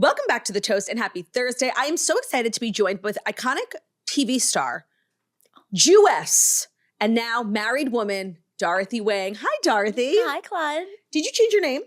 Welcome back to The Toast and happy Thursday. I am so excited to be joined with iconic TV star, Jewess, and now married woman, Dorothy Wang. Hi, Dorothy. Hi, Claude. Did you change your name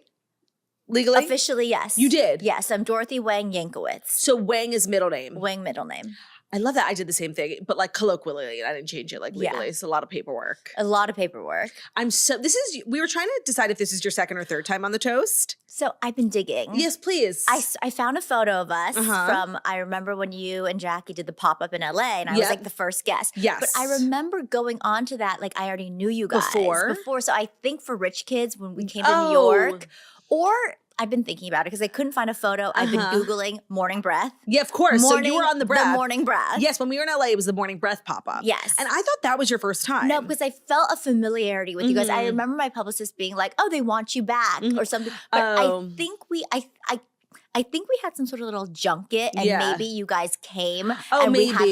legally? Officially, yes. You did? Yes, I'm Dorothy Wang Yankowitz. So Wang is middle name. Wang middle name. I love that. I did the same thing, but like colloquially, I didn't change it like legally. Yeah. It's a lot of paperwork. A lot of paperwork. We were trying to decide if this is your second or third time on The Toast. So I've been digging. Yes, please. I found a photo of us from, I remember when you and Jackie did the pop-up in LA and I was like the first guest. Yes. But I remember going on to that, like I already knew you guys. Before. So I think for Rich Kids, when we came to New York, or I've been thinking about it because I couldn't find a photo. I've been Googling morning breath. Yeah, of course. So you were on the breath. The morning breath. Yes, when we were in LA, it was the morning breath pop-up. Yes. And I thought that was your first time. No, because I felt a familiarity with you guys. I remember my publicist being like, "Oh, they want you back," or something. But I think I think we had some sort of little junket, and maybe you guys came, and we had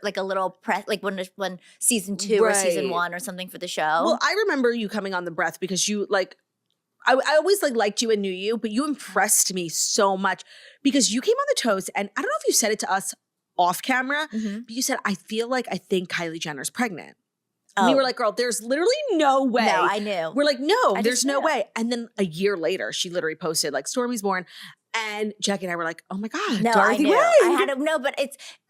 like a little press, like when season 2 or season 1 or something for the show. Well, I remember you coming on the breath because you like. I always liked you and knew you, but you impressed me so much because you came on The Toast, and I don't know if you said it to us off camera, but you said, I think Kylie Jenner's pregnant. And we were like, girl, there's literally no way. No, I knew. We're like, no, there's no way. And then a year later, she literally posted like Stormy's born. And Jackie and I were like, oh my God, no, Dorothy I knew. Wang. I had to know, but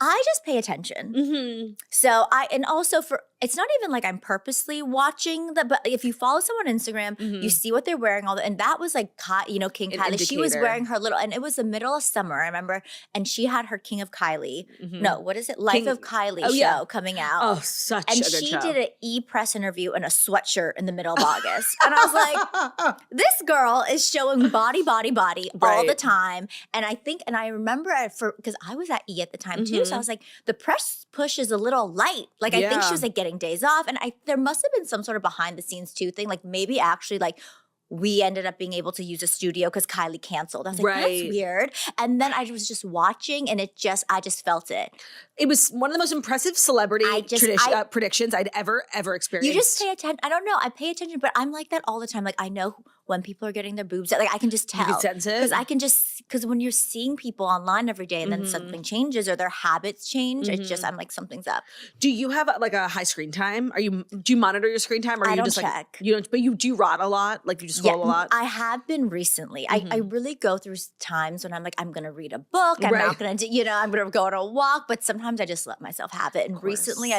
I just pay attention. So and also it's not even like I'm purposely watching but if you follow someone on Instagram, you see what they're wearing and that was like, King Kylie. Indicator. She was wearing her little, and it was the middle of summer, I remember, and she had her King of Kylie. No, what is it? Life of Kylie show coming out. Oh, such a good show. And she did an E-Press interview in a sweatshirt in the middle of August. And I was like, this girl is showing body all the time. And I remember because I was at E at the time too. So I was like, the press push is a little light. Like I think she was like getting days off. And there must have been some sort of behind the scenes too thing. Like maybe actually like we ended up being able to use a studio because Kylie canceled. I was like, that's weird. And then I was just watching and I just felt it. It was one of the most impressive celebrity predictions I'd ever experienced. You just pay attention. I don't know. I pay attention, but I'm like that all the time. Like I know when people are getting their boobs out. Like I can just tell. You can sense it? Because when you're seeing people online every day and then something changes or their habits change, it's just, I'm like, something's up. Do you have like a high screen time? Do you monitor your screen time? Or I you don't just check. Like, you don't, but do you rot a lot? Like you just scroll a lot? I have been recently. I really go through times when I'm like, I'm going to read a book. I'm not going to do, I'm going to go on a walk. But sometimes I just let myself have it. And recently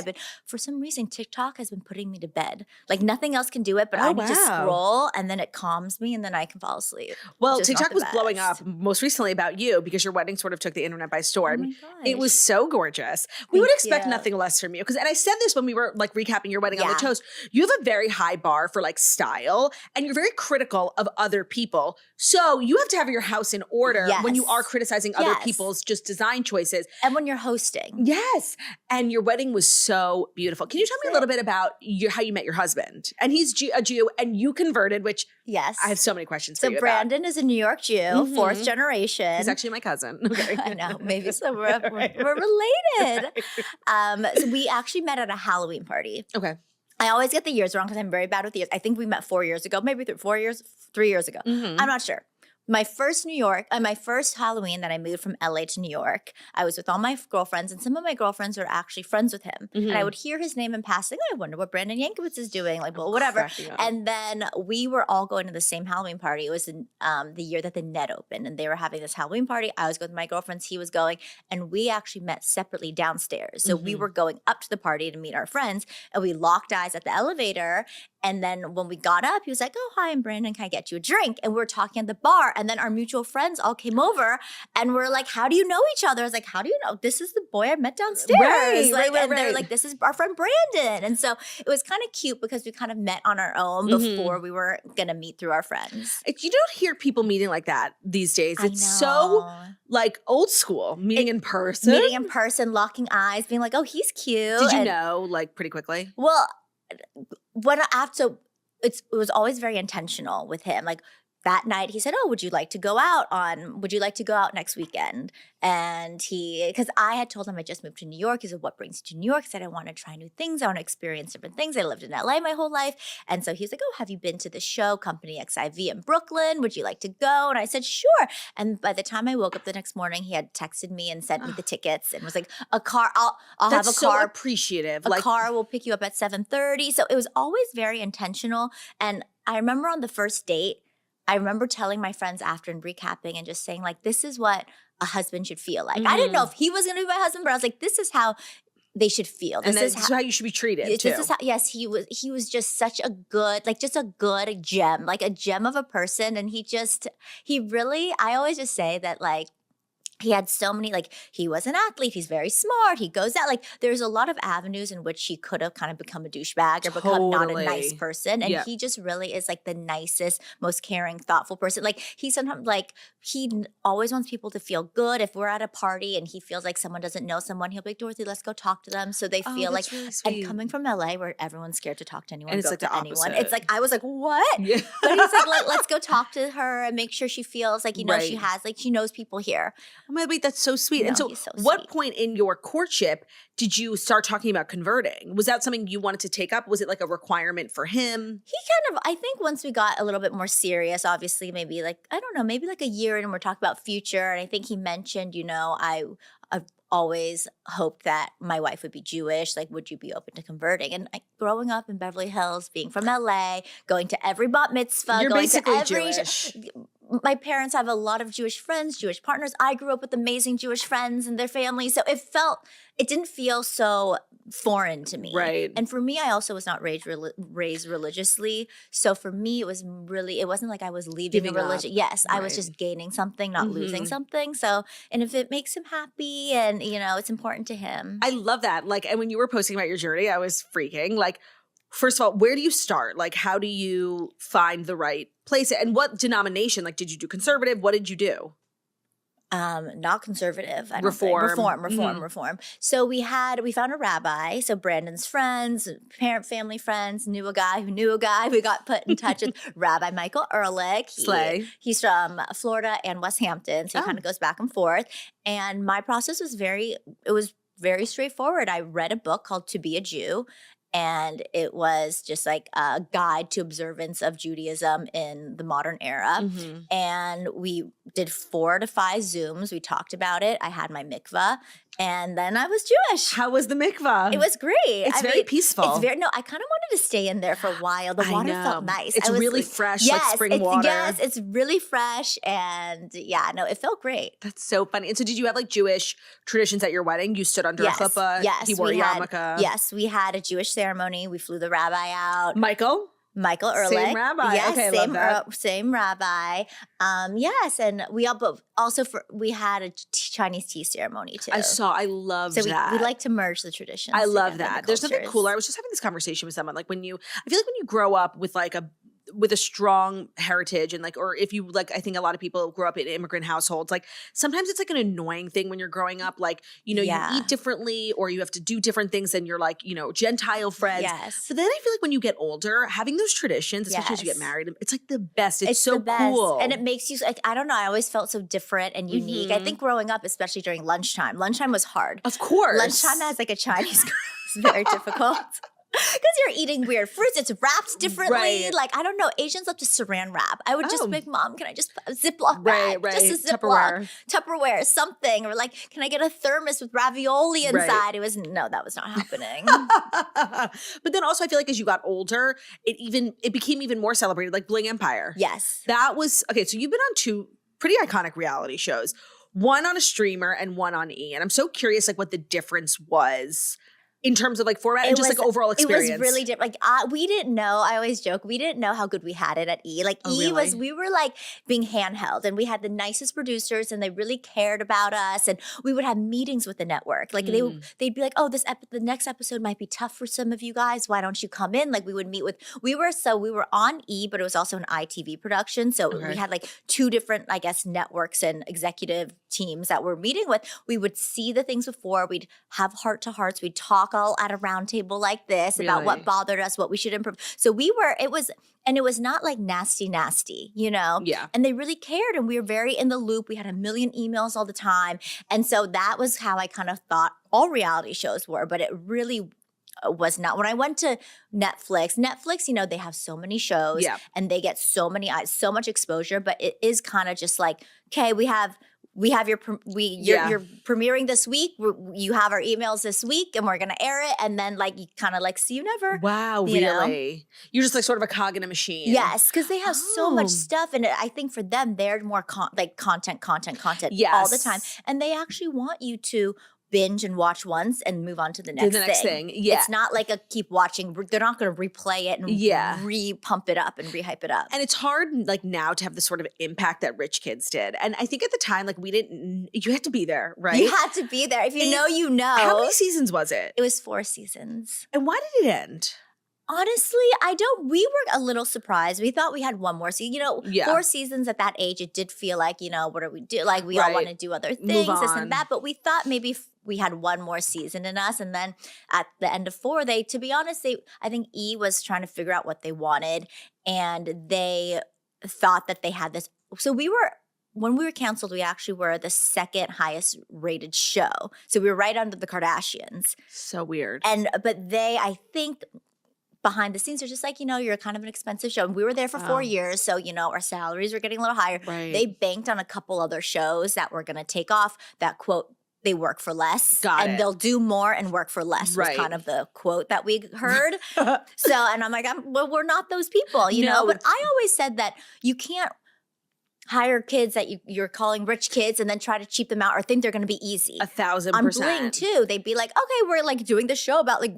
for some reason, TikTok has been putting me to bed. Like nothing else can do it, but I need to scroll and then it calms me and then I can fall asleep. Well, TikTok was blowing up most recently about you because your wedding sort of took the internet by storm. Oh my gosh. It was so gorgeous. We would expect nothing less from you. And I said this when we were like recapping your wedding on The Toast. You have a very high bar for like style and you're very critical of other people. So you have to have your house in order when you are criticizing other people's just design choices. And when you're hosting. Yes. And your wedding was so beautiful. Can you tell me a little bit about how you met your husband? And he's a Jew and you converted, which I have so many questions for you So Brandon is a New York Jew, fourth generation. He's actually my cousin. Okay. I know. Maybe so we're related. So we actually met at a Halloween party. Okay. I always get the years wrong because I'm very bad with the years. I think we met 4 years ago, maybe 3 years ago. I'm not sure. My first Halloween that I moved from LA to New York, I was with all my girlfriends, and some of my girlfriends are actually friends with him. And I would hear his name in passing. I wonder what Brandon Yankowitz is doing. Like, well, whatever. And then we were all going to the same Halloween party. It was in, the year that the Net opened, and they were having this Halloween party. I was going with my girlfriends. He was going, and we actually met separately downstairs. So we were going up to the party to meet our friends, and we locked eyes at the elevator. And then when we got up, he was like, oh, hi, I'm Brandon. Can I get you a drink? And we were talking at the bar. And then our mutual friends all came over and we're like, how do you know each other? I was like, how do you know? This is the boy I met downstairs. And they're like, this is our friend Brandon. And so it was kind of cute because we kind of met on our own before we were going to meet through our friends. You don't hear people meeting like that these days. It's so like old school, meeting in person. Meeting in person, locking eyes, being like, oh, he's cute. Did you know like pretty quickly? Well, it was always very intentional with him. Like that night he said, would you like to go out next weekend? And because I had told him I just moved to New York. He said, what brings you to New York? I said, I want to try new things. I want to experience different things. I lived in LA my whole life. And so he's like, have you been to the show Company XIV in Brooklyn? Would you like to go? And I said, sure. And by the time I woke up the next morning, he had texted me and sent me the tickets and was like, a car, I'll have a car. So appreciative. A car will pick you up at 7:30. So it was always very intentional. And I remember on the first date, I remember telling my friends after and recapping and just saying like, this is what a husband should feel like. I didn't know if he was going to be my husband, but I was like, this is how they should feel. This is how you should be treated too. This is how, yes, he was just such a good, like just a good gem, like a gem of a person. And he really, I always just say that like, he had so many, like, he was an athlete. He's very smart. He goes out. Like, there's a lot of avenues in which he could have kind of become a douchebag or become not a nice person. And he just really is, like, the nicest, most caring, thoughtful person. Like, he sometimes, like, he always wants people to feel good. If we're at a party and he feels like someone doesn't know someone, he'll be like, Dorothy, let's go talk to them. So they feel like, really and coming from LA where everyone's scared to talk to anyone, and it's go like to the anyone. opposite. It's like, I was like, what? Yeah. But he's like, let's go talk to her and make sure she feels like, she has, like, she knows people here. Oh my, wait, that's so sweet. And so what point in your courtship did you start talking about converting? Was that something you wanted to take up? Was it like a requirement for him? He kind of, I think once we got a little bit more serious, obviously maybe like, I don't know, maybe like a year in and we're talking about future. And I think he mentioned, I've always hoped that my wife would be Jewish. Like, would you be open to converting? And growing up in Beverly Hills, being from LA, going to every bat mitzvah, You're going basically to every Jewish. My parents have a lot of Jewish friends, Jewish partners. I grew up with amazing Jewish friends and their families. So it didn't feel so foreign to me. Right. And for me, I also was not raised religiously. So for me, it wasn't like I was leaving a religion. Yes, I was just gaining something, not losing something. So, and if it makes him happy and, it's important to him. I love that. Like, and when you were posting about your journey, I was freaking. Like, first of all, where do you start? Like, how do you find the right place? And what denomination? Like, did you do conservative? What did you do? Not conservative. I don't Reform. think. Reform. So we found a rabbi. So Brandon's friends, family friends, knew a guy who knew a guy. We got put in touch with Rabbi Michael Ehrlich. Slay. He's from Florida and West Hampton. So he kind of goes back and forth. And my process was very straightforward. I read a book called To Be a Jew. And it was just like a guide to observance of Judaism in the modern era. And we did 4 to 5 Zooms. We talked about it. I had my mikvah. And then I was Jewish. How was the mikvah? It was great. It's very peaceful. I kind of wanted to stay in there for a while. The water felt nice. It's really fresh, like spring water. Yes, it's really fresh. And it felt great. That's so funny. And so did you have like Jewish traditions at your wedding? You stood under a chuppah? Yes. He wore a yarmulke? Yes, we had a Jewish ceremony. We flew the rabbi out. Michael Ehrlich. Same rabbi. Yes, okay, love that. Same rabbi. Yes, and we we had a Chinese tea ceremony too. I love that. We like to merge the traditions. I love that. There's nothing cooler. I was just having this conversation with someone. Like I feel like when you grow up with with a strong heritage and or if you I think a lot of people grow up in immigrant households, sometimes it's an annoying thing when you're growing up, you eat differently or you have to do different things than your Gentile friends. Yes. But then I feel like when you get older, having those traditions, especially as you get married, it's the best. It's so the best. Cool. And it makes you I don't know, I always felt so different and unique. I think growing up, especially during lunchtime was hard. Of course. Lunchtime as a Chinese girl is very difficult. Because you're eating weird fruits. It's wrapped differently. Right. I don't know. Asians love to saran wrap. I would just be like, Mom, can I just a Ziploc bag? Right. Just a Ziploc. Tupperware, something. Or can I get a thermos with ravioli inside? Right. That was not happening. But then also I feel like as you got older, it became even more celebrated, like Bling Empire. Yes. That was, okay, so you've been on 2 pretty iconic reality shows. One on a streamer and one on E! And I'm so curious what the difference was in terms of format and just overall experience. It was really different. We didn't know, I always joke, we didn't know how good we had it at E! Really? We were being handheld and we had the nicest producers and they really cared about us and we would have meetings with the network. They'd be like, oh, the next episode might be tough for some of you guys. Why don't you come in? We would meet with, we were on E! But it was also an ITV production. So we had 2 different, networks and executive teams that we're meeting with. We would see the things before. We'd have heart-to-hearts. We'd talk talk all at a round table like this about what Really? bothered us, what we should improve. So it was not like nasty, you know? Yeah. And they really cared, and we were very in the loop. We had a million emails all the time. And so that was how I kind of thought all reality shows were, but it really was not. When I went to Netflix, you know, they have so many shows and they get so many eyes, so much exposure, but it is kind of just like, okay, you're premiering this week. You have our emails this week and we're going to air it. And then like, you kind of like, see you never. Wow, you know? really? You're just like sort of a cog in a machine. Yes, because they have so much stuff. And I think for them, they're more content all the time. And they actually want you to binge and watch once and move on to the next thing. Yeah. It's not like a keep watching. They're not going to replay it and re-pump it up and re-hype it up. And it's hard like now to have the sort of impact that Rich Kids did. And I think at the time, like you had to be be right? You had to be there. If you know, you know. How many seasons was it? It was 4 seasons. And why did it end? Honestly, we were a little surprised. We thought we had one more season. You know, 4 seasons at that age, it did feel like, you know, what do we do? Like we all want to do other things, this and that. But we thought maybe we had one more season in us. And then at the end of 4, to be honest, I think E was trying to figure out what they wanted. And they thought that they had this. So when we were canceled, we actually were the second highest rated show. So we were right under the Kardashians. So weird. But I think behind the scenes, they're just like, you know, you're kind of an expensive show. And we were there for 4 years. So, you know, our salaries were getting a little higher. Right. They banked on a couple other shows that were going to take off. That quote, they work for less. And they'll do more and work for less was kind of the quote that we heard. And I'm like, well, we're not those people, you know? But I always said that you can't hire kids that you're calling rich kids and then try to cheap them out or think they're going to be easy. 1,000%. On Bling too, they'd be like, okay, we're like doing the show about like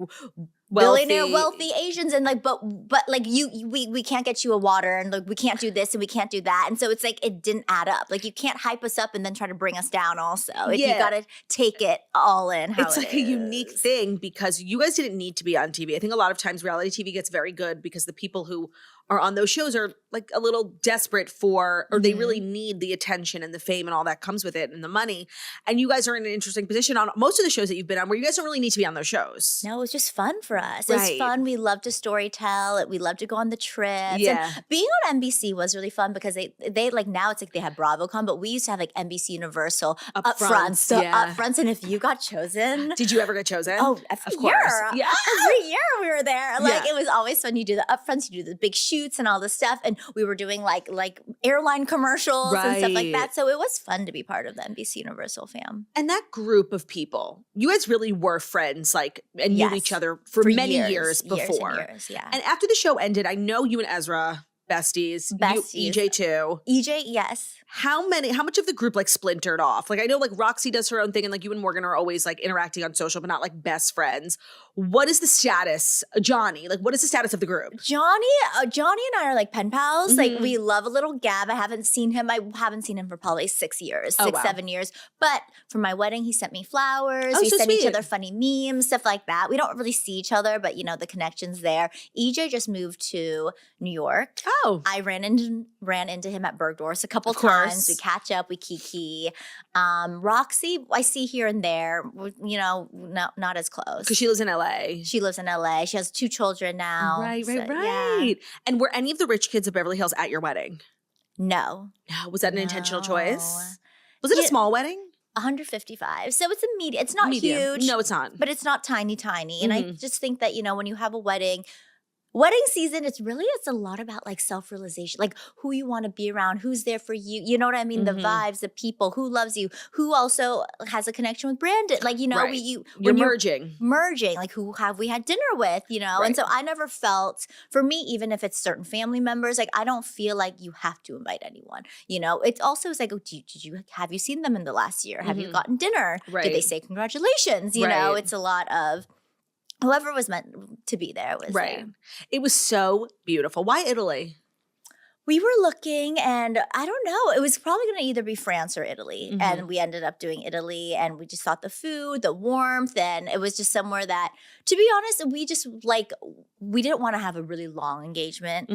billionaire wealthy Asians and like but like we can't get you a water and like we can't do this and we can't do that. And so it's like it didn't add up. Like you can't hype us up and then try to bring us down also. Like you got to take it all in how it's like a unique thing because you guys didn't need to be on TV. I think a lot of times reality TV gets very good because the people who are on those shows are like a little desperate for, or they really need the attention and the fame and all that comes with it and the money. And you guys are in an interesting position on most of the shows that you've been on where you guys don't really need to be on those shows. No, it was just fun for us. It was fun. We loved to storytell. We loved to go on the trips. Yeah. And being on NBC was really fun because they like now it's like they have BravoCon, but we used to have like NBC Universal upfronts. So upfronts. And if you got chosen. Did you ever get chosen? Oh, every year. Yeah. Every year we were there. Like it was always fun. You do the upfronts, you do the big shoots and all this stuff. And we were doing like airline commercials and stuff like that. So it was fun to be part of the NBC Universal fam. And that group of people, you guys really were friends, like, and knew each other for many years before. Years, and after the show ended, I know you and Ezra, besties. You, EJ too. EJ, yes. How much of the group like splintered off? Like I know like Roxy does her own thing and like you and Morgan are always like interacting on social, but not like best friends. What is the status, Johnny? Like what is the status of the group? Johnny and I are like pen pals. Like we love a little gab. I haven't seen him for probably 6 years, 7 years. But for my wedding, he sent me flowers. We sent each other funny memes, stuff like that. We don't really see each other, but you know, the connection's there. EJ just moved to New York. Oh. I ran into him at Bergdorf's a couple times. We catch up, we kiki. Roxy, I see here and there, you know, not as close. Because she lives in LA. She lives in LA. She has 2 children now. Right. Yeah. And were any of the rich kids of Beverly Hills at your wedding? No. Was that an intentional choice? Was it a small wedding? 155. So it's a medium. It's not medium. huge. No, it's not. But it's not tiny. And I just think that, you know, when you have a wedding season, it's a lot about like self-realization, like who you want to be around, who's there for you. You know what I mean? The vibes, the people, who loves you, who also has a connection with Brandon. Like, you know, you're merging, like who have we had dinner with, you know? And so I never felt, for me, even if it's certain family members, like I don't feel like you have to invite anyone, you know? It also is like, oh, have you seen them in the last year? Have you gotten dinner? Did they say congratulations? You know, it's a lot of, whoever was meant to be there was there. It was so beautiful. Why Italy? We were looking, and I don't know. It was probably going to either be France or Italy. And we ended up doing Italy, and we just thought the food, the warmth, and it was just somewhere that, to be honest, we just we didn't want to have a really long engagement,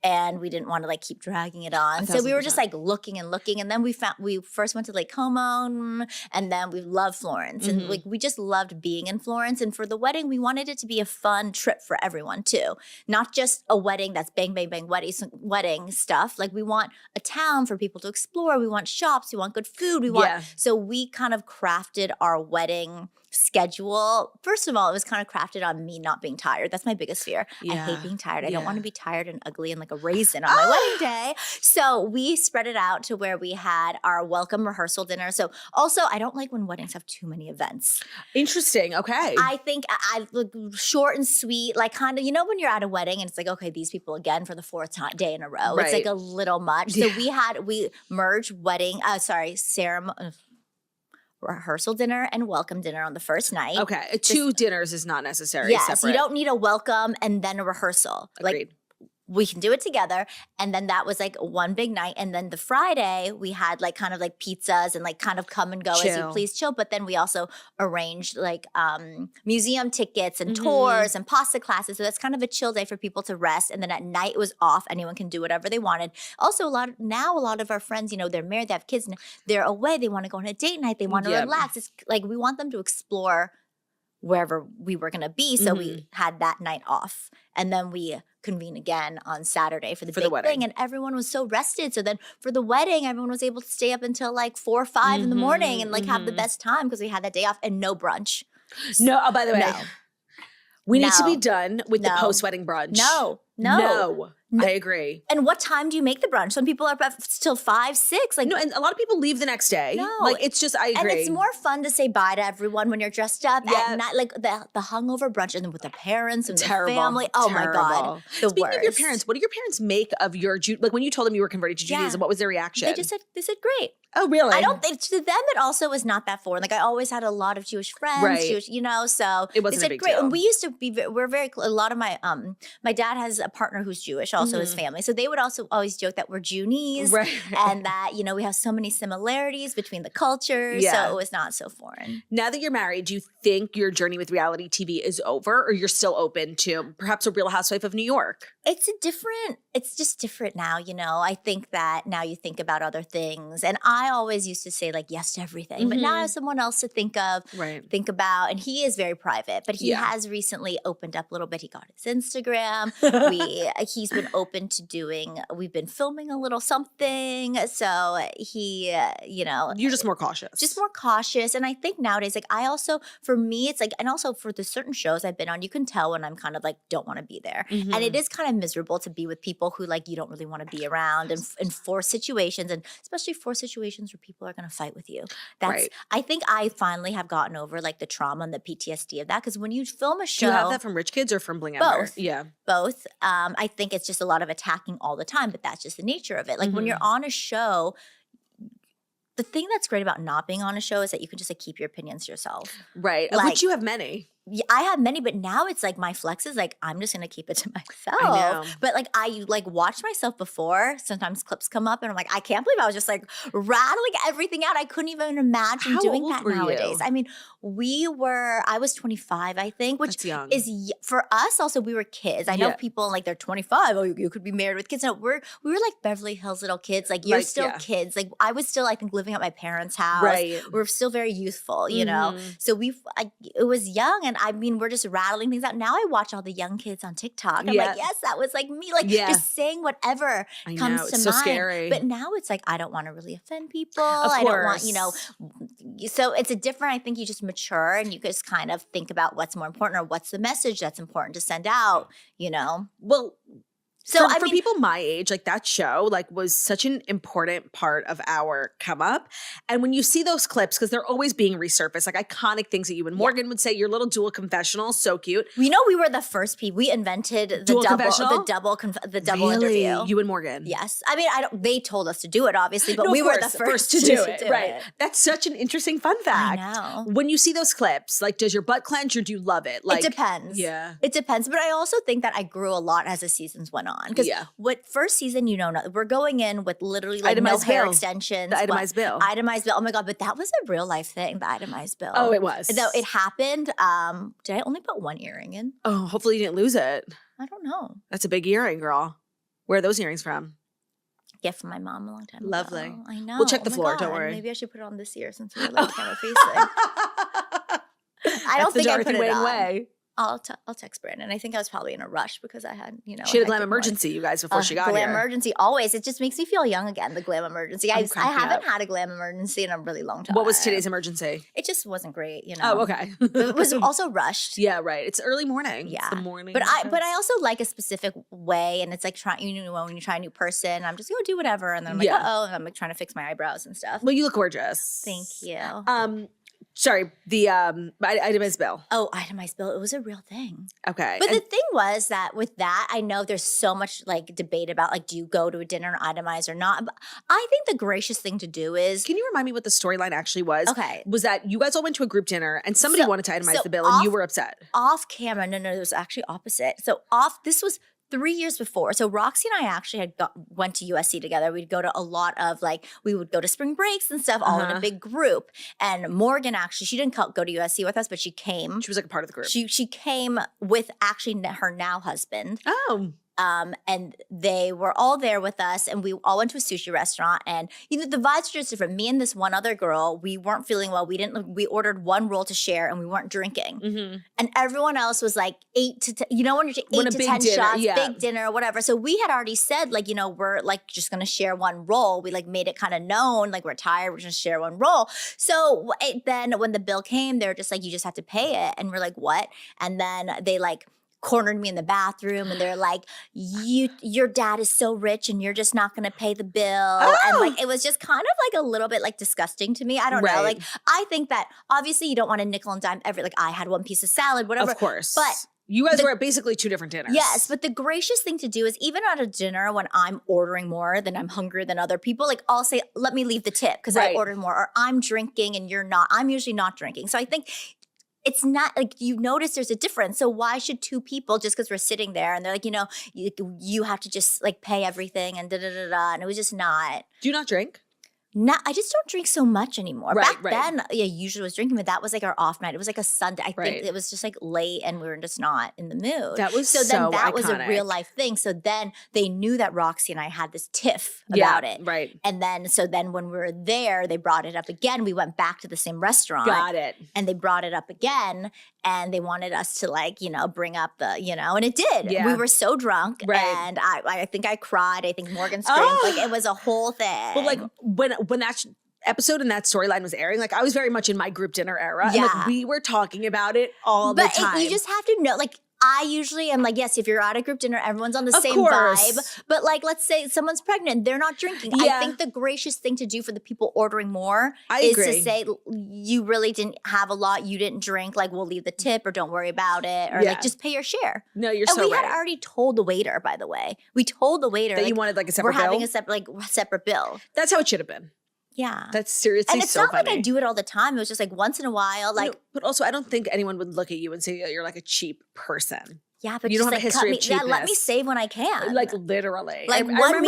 and we didn't want to like keep dragging it on. So we were just like looking and looking, and then we first went to Lake Como, and then we loved Florence, and like we just loved being in Florence. And for the wedding, we wanted it to be a fun trip for everyone too, not just a wedding that's bang bang bang wedding stuff. Like we want a town for people to explore. We want shops. We want good food. We want so we kind of crafted our wedding schedule. First of all, it was kind of crafted on me not being tired. That's my biggest fear. I hate being tired. I don't want to be tired and ugly and like a raisin on my wedding day. So we spread it out to where we had our welcome rehearsal dinner. So also, I don't like when weddings have too many events. Interesting. Okay. I think I look short and sweet, like kind of, you know, when you're at a wedding and it's like, okay, these people again for the fourth day in a row. It's like a little much. So we merged ceremony, rehearsal dinner and welcome dinner on the first night. Okay. Two dinners is not necessary. Yes, separate. you don't need a welcome and then a rehearsal. Agreed. Like we can do it together. And then that was like one big night. And then the Friday we had like kind of like pizzas and like kind of come and go as you please chill. But then we also arranged like museum tickets and tours and pasta classes. So that's kind of a chill day for people to rest. And then at night it was off. Anyone can do whatever they wanted. Also a lot of our friends, you know, they're married, they have kids, and they're away. They want to go on a date night. They want to relax. It's like we want them to explore wherever we were going to be. So we had that night off. And then we convene again on Saturday for the big thing. And everyone was so rested. So then for the wedding, everyone was able to stay up until like 4 or 5 in the morning and like have the best time because we had that day off and no brunch. No, oh, by the way, we need to be done with the post-wedding brunch. No. I agree. And what time do you make the brunch? Some people are up till 5, 6. Like no, and a lot of people leave the next day. No. Like it's just I agree. And it's more fun to say bye to everyone when you're dressed up at night, like the hungover brunch and then with the parents and the family. Oh my God. Speaking of your parents, what do your parents make of your like when you told them you were converted to Judaism, what was their reaction? They said great. Oh, really? I don't think to them it also was not that foreign. Like I always had a lot of Jewish friends, Jewish, you know, so it wasn't they said a big great. deal. And we used to be, we're very, a lot of my dad has a partner who's Jewish, also his family. So they would also always joke that we're Junies and that, you know, we have so many similarities between the cultures. So it was not so foreign. Now that you're married, do you think your journey with reality TV is over or you're still open to perhaps a Real Housewife of New York? It's just different now, you know. I think that now you think about other things. And I always used to say like yes to everything. But now I have someone else to think about. And he is very private. But he has recently opened up a little bit. He got his Instagram. He's been open to we've been filming a little something. So he, you know. You're just more cautious. And I think nowadays, like I also, for me, it's like, and also for the certain shows I've been on, you can tell when I'm kind of like don't want to be there. And it is kind of miserable to be with people who like you don't really want to be around and force situations, and especially force situations where people are going to fight with you. That's I think I finally have gotten over like the trauma and the PTSD of that, because when you film a show, do you have that from Rich Kids or from Bling Both. Ember? Yeah, both. I think it's just a lot of attacking all the time, but that's just the nature of it. Like when you're on a show, the thing that's great about not being on a show is that you can just like keep your opinions to yourself. Right, like, which you have many. Yeah, I have many, but now it's like my flex is like I'm just gonna keep it to myself. I know. But like I like watch myself before. Sometimes clips come up and I'm like, I can't believe I was just like rattling everything out. I couldn't even imagine doing that nowadays. I mean, I was 25, I think, which That's young. is for us. Also, we were kids. I know people like they're 25. Oh, you could be married with kids. No, we were like Beverly Hills little kids. Like you're still kids. Like I was still, I think, living at my parents' house. Right. We're still very youthful, you know. So it was young. And I mean, we're just rattling things out. Now I watch all the young kids on TikTok. I'm like, yes, that was like me. Like just saying whatever comes to mind. So scary. But now it's like, I don't want to really offend people. Of course. I don't want, you know. So it's a different, I think you just mature and you just kind of think about what's more important or what's the message that's important to send out, you know. Well, so for people my age, like that show like was such an important part of our come up. And when you see those clips, because they're always being resurfaced, like iconic things that you and Morgan would say, your little dual confessional, so cute. You know, we were the first people. We invented the double interview. You and Morgan. Yes. I mean, they told us to do it, obviously, but we were the first to do it. Right. That's such an interesting fun fact. I know. When you see those clips, like, does your butt clench or do you love it? Like, it depends. Yeah. It depends. But I also think that I grew a lot as the seasons went on. on. Because what first season, we're going in with literally like itemized no hair bill. extensions. The itemized bill. Itemized bill. Oh my God, but that was a real life thing, the itemized bill. Oh, it was. Though it happened. Did I only put one earring in? Oh, hopefully you didn't lose it. I don't know. That's a big earring, girl. Where are those earrings from? Gift from my mom a long time ago. Lovely. I know. We'll check the my floor. God. Don't worry. Maybe I should put it on this year since we're like camera facing. I don't think I put it Wang on. way. I'll text Brandon. I think I was probably in a rush because I had, She had a glam emergency, you guys, before she got glam here. emergency, always. It just makes me feel young again, the glam emergency. I haven't had a glam emergency in a really long time. What was today's emergency? It just wasn't great, Oh, okay. It was also rushed. Yeah, right. It's early morning. Yeah. It's the morning. But I also like a specific way, and it's like trying, when you try a new person, I'm just like, do whatever. And then I'm like, and I'm like trying to fix my eyebrows and stuff. Well, you look gorgeous. Thank you. Sorry, the itemized bill. Oh, itemized bill. It was a real thing. Okay. But the thing was that with that, I know there's so much like debate about like, do you go to a dinner itemized or not? But I think the gracious thing to do is. Can you remind me what the storyline actually was? Okay. Was that you guys all went to a group dinner and somebody wanted to itemize the bill and you were upset? Off camera. No, it was actually opposite. So this was 3 years before. So Roxy and I actually went to USC together. We'd go to a lot of we would go to spring breaks and stuff all in a big group. And Morgan actually, she didn't go to USC with us, but she came. She was like a part of the group. She came with actually her now husband. Oh. And they were all there with us, and we all went to a sushi restaurant. And the vibes were just different. Me and this one other girl, we weren't feeling well. We ordered one roll to share, and we weren't drinking. Mm-hmm. And everyone else was like 8 to 10. When you're 8 to 10 shots, big dinner, or whatever. So we had already said we're like just gonna share one roll. We like made it kind of known we're tired. We're just share one roll. So then when the bill came, they were just like, you just have to pay it, and we're like, what? And then they cornered me in the bathroom, and they're like, your dad is so rich and you're just not going to pay the bill. Oh. And it was just kind of a little bit disgusting to me. I don't know. I think that obviously you don't want a nickel and dime every, I had one piece of salad, whatever. Of course. But you guys were at basically two different dinners. Yes, but the gracious thing to do is even at a dinner when I'm ordering more than I'm hungrier than other people, I'll say, let me leave the tip because I ordered more, or I'm drinking and you're not. I'm usually not drinking. So I think it's not you notice there's a difference. So why should two people, just because we're sitting there and they're like, you have to just pay everything and and it was just not. Do you not drink? I just don't drink so much anymore. Right, Back then, usually was drinking, but that was our off night. It was a Sunday. I think it was just late and we were just not in the mood. That was then that iconic. was a real life thing. So then they knew that Roxy and I had this tiff about it. Right. And then when we were there, they brought it up again. We went back to the same restaurant. Got it. And they brought it up again. And they wanted us to bring up the, and it did. Yeah. We were so drunk. Right. And I think I cried. I think Morgan screamed. It was a whole thing. Well, when that episode and that storyline was airing, I was very much in my group dinner era. Yeah. And we were talking about it all the time. You just have to know, I usually am yes, if you're at a group dinner, everyone's on the same vibe. But let's say someone's pregnant, they're not drinking. Yeah. I think the gracious thing to do for the people ordering more is to say, you really didn't have a lot, you didn't drink, we'll leave the tip or don't worry about it. Or just pay your share. No, you're so right. And we had right. already told the waiter, by the way. We told the waiter that you wanted a separate bill? We're having a separate bill. That's how it should have been. Yeah. That's seriously and it's so not funny. I do it all the time. It was just once in a while. But also I don't think anyone would look at you and say that you're a cheap person. Yeah, but you don't have a history of cheapness. Yeah, let me save when I can. Literally. I have one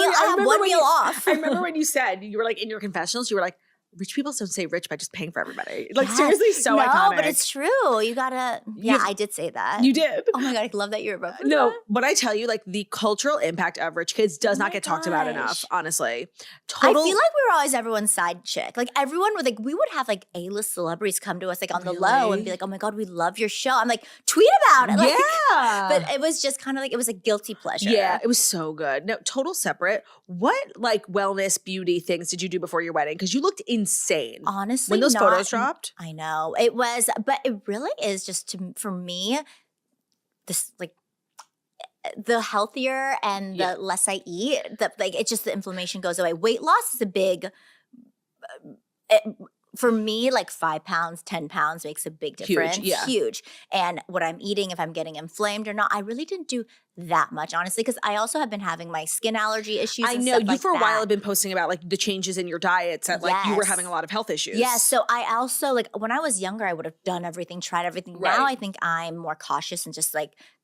meal off. I remember when you said, you were in your confessionals, you were like, rich people don't say rich by just paying for everybody. Seriously, so iconic. No, but it's true. You gotta, I did say that. You did. Oh my God, I love that you're above that. No, but I tell you, the cultural impact of rich kids does not get talked about enough, honestly. I feel like we were always everyone's side chick. Everyone would, we would have A-list celebrities come to us on the low and be like, oh my God, we love your show. I'm tweet about it. Yeah. But it was just kind of it was a guilty pleasure. Yeah, it was so good. No, total separate. What wellness, beauty things did you do before your wedding? Because you looked insane. Honestly, when those photos dropped. I know it was, but it really is just for me. This the healthier and the less I eat, it's just the inflammation goes away. Weight loss is a big. For me, 5 pounds, 10 pounds makes a big difference. Huge. And what I'm eating, if I'm getting inflamed or not, I really didn't do that much, honestly, because I also have been having my skin allergy issues. I know you for a while have been posting about the changes in your diets that you were having a lot of health issues. Yeah. So I also when I was younger, I would have done everything, tried everything. Right. Now I think I'm more cautious and just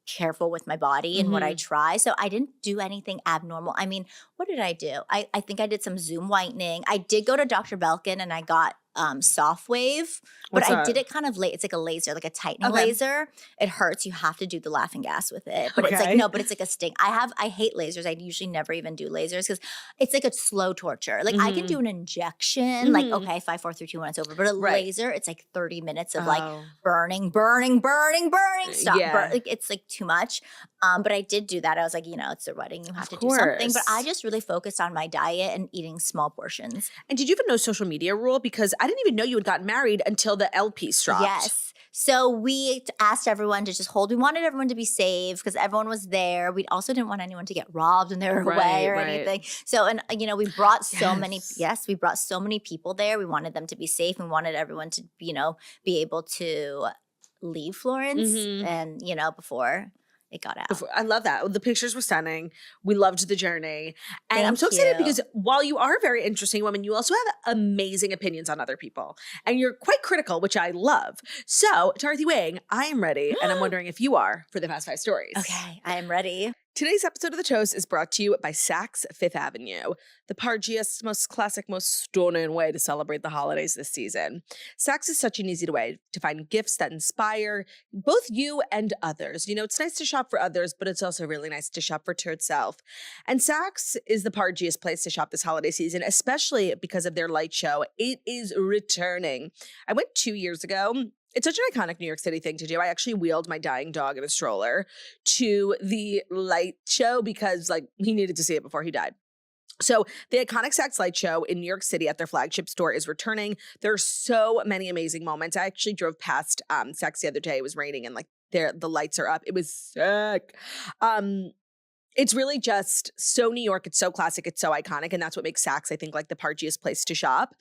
careful with my body and what I try. So I didn't do anything abnormal. I mean, what did I do? I think I did some Zoom whitening. I did go to Dr. Belkin and I got soft wave, but What's I that? did it kind of late. It's like a laser, like a tightening laser. It hurts. You have to do the laughing gas with it. But it's like, no, but it's like a sting. I hate lasers. I usually never even do lasers because it's like a slow torture. Like I can do an injection, like, okay, 5, 4, 3, 2, 1, it's over. But a laser, it's like 30 minutes of like burning, stop. Yeah. Like it's like too much. But I did do that. I was like, it's a wedding. You have to do something. But I just really focused on my diet and eating small portions. And did you have a no social media rule? Because I didn't even know you had gotten married until the L piece dropped. Yes. So we asked everyone to just hold. We wanted everyone to be safe because everyone was there. We also didn't want anyone to get robbed when they were away or anything. So, and we brought so many, we brought so many people there. We wanted them to be safe. We wanted everyone to, be able to leave Florence and, before it got out. I love that. The pictures were stunning. We loved the journey. And I'm so Thank excited you. because while you are a very interesting woman, you also have amazing opinions on other people. And you're quite critical, which I love. So, Dorothy Wang, I am ready. And I'm wondering if you are for the Fast 5 stories. Okay, I am ready. Today's episode of The Toast is brought to you by Saks Fifth Avenue, the pargiest, most classic, most stunning way to celebrate the holidays this season. Saks is such an easy way to find gifts that inspire both you and others. It's nice to shop for others, but it's also really nice to shop for yourself. And Saks is the pargiest place to shop this holiday season, especially because of their light show. It is returning. I went 2 years ago. It's such an iconic New York City thing to do. I actually wheeled my dying dog in a stroller to the light show because he needed to see it before he died. So the iconic Saks Light Show in New York City at their flagship store is returning. There are so many amazing moments. I actually drove past Saks the other day. It was raining and the lights are up. It was sick. It's really just so New York. It's so classic. It's so iconic. And that's what makes Saks, I think, the pargiest place to shop.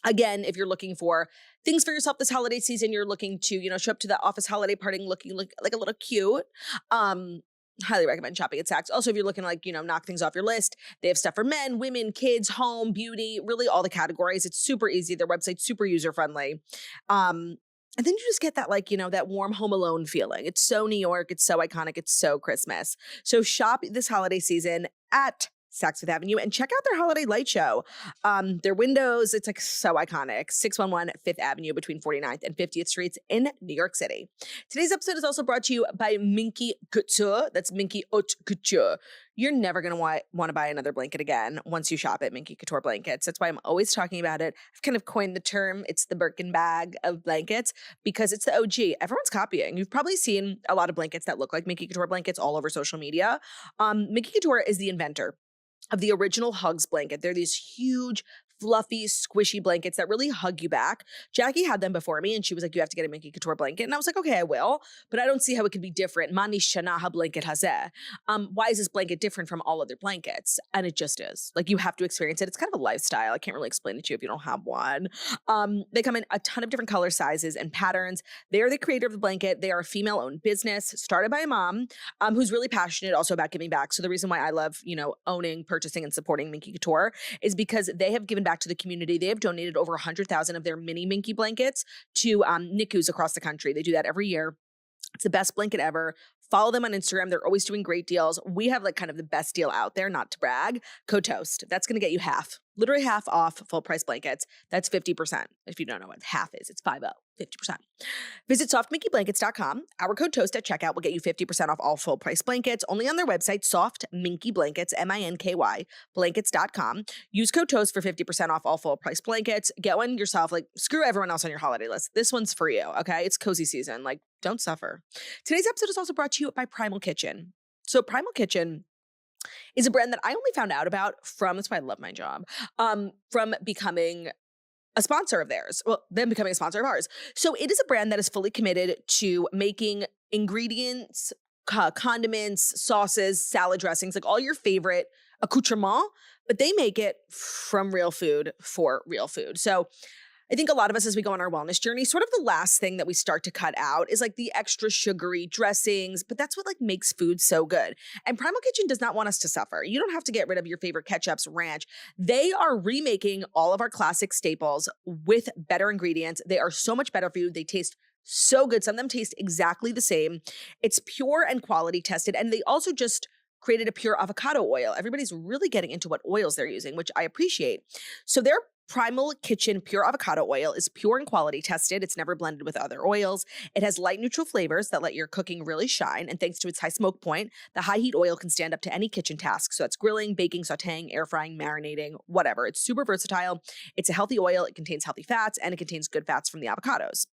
Again, if you're looking for things for yourself this holiday season, you're looking to, show up to the office holiday party looking like a little cute. Highly recommend shopping at Saks. Also, if you're looking to knock things off your list, they have stuff for men, women, kids, home, beauty, really all the categories. It's super easy. Their website's super user-friendly. And then you just get that that warm Home Alone feeling. It's so New York. It's so iconic. It's so Christmas. So shop this holiday season at Saks Fifth Avenue and check out their holiday light show. Their windows, it's so iconic. 611 Fifth Avenue between 49th and 50th Streets in New York City. Today's episode is also brought to you by Minky Couture. That's Minky Haute Couture. You're never going to want to buy another blanket again once you shop at Minky Couture Blankets. That's why I'm always talking about it. I've kind of coined the term, it's the Birkin bag of blankets, because it's the OG. Everyone's copying. You've probably seen a lot of blankets that look like Minky Couture blankets all over social media. Minky Couture is the inventor of the original Hugs blanket. They're these huge, fluffy, squishy blankets that really hug you back. Jackie had them before me and she was like, you have to get a Minky Couture blanket. And I was like, okay, I will, but I don't see how it could be different. Mani shanaha blanket hazeh. Why is this blanket different from all other blankets? And it just is. You have to experience it. It's kind of a lifestyle. I can't really explain it to you if you don't have one. They come in a ton of different color sizes and patterns. They are the creator of the blanket. They are a female-owned business started by a mom who's really passionate also about giving back. So the reason why I love, owning, purchasing, and supporting Minky Couture is because they have given back to the community. They have donated over 100,000 of their mini Minky blankets to NICUs across the country. They do that every year. It's the best blanket ever. Follow them on Instagram. They're always doing great deals. We have kind of the best deal out there, not to brag. Code TOAST. That's going to get you literally half off full price blankets. That's 50%. If you don't know what half is, it's 50, 50%. Visit softminkyblankets.com. Our code TOAST at checkout will get you 50% off all full price blankets only on their website, Soft Minky Blankets, MINKY, blankets.com. Use code TOAST for 50% off all full price blankets. Get one yourself. Screw everyone else on your holiday list. This one's for you, okay? It's cozy season. Don't suffer. Today's episode is also brought to you by Primal Kitchen. So Primal Kitchen is a brand that I only found out about that's why I love my job, from becoming a sponsor of theirs. Well, them becoming a sponsor of ours. So it is a brand that is fully committed to making ingredients, condiments, sauces, salad dressings, all your favorite accoutrement, but they make it from real food for real food. So I think a lot of us, as we go on our wellness journey, sort of the last thing that we start to cut out is the extra sugary dressings, but that's what makes food so good. And Primal Kitchen does not want us to suffer. You don't have to get rid of your favorite ketchups, ranch. They are remaking all of our classic staples with better ingredients. They are so much better for you. They taste So good. Some of them taste exactly the same. It's pure and quality tested. And they also just created a pure avocado oil. Everybody's really getting into what oils they're using, which I appreciate. So their Primal Kitchen Pure Avocado Oil is pure and quality tested. It's never blended with other oils. It has light neutral flavors that let your cooking really shine. And thanks to its high smoke point, the high heat oil can stand up to any kitchen task. So that's grilling, baking, sauteing, air frying, marinating, whatever. It's super versatile. It's a healthy oil. It contains healthy fats and it contains good fats from the avocados.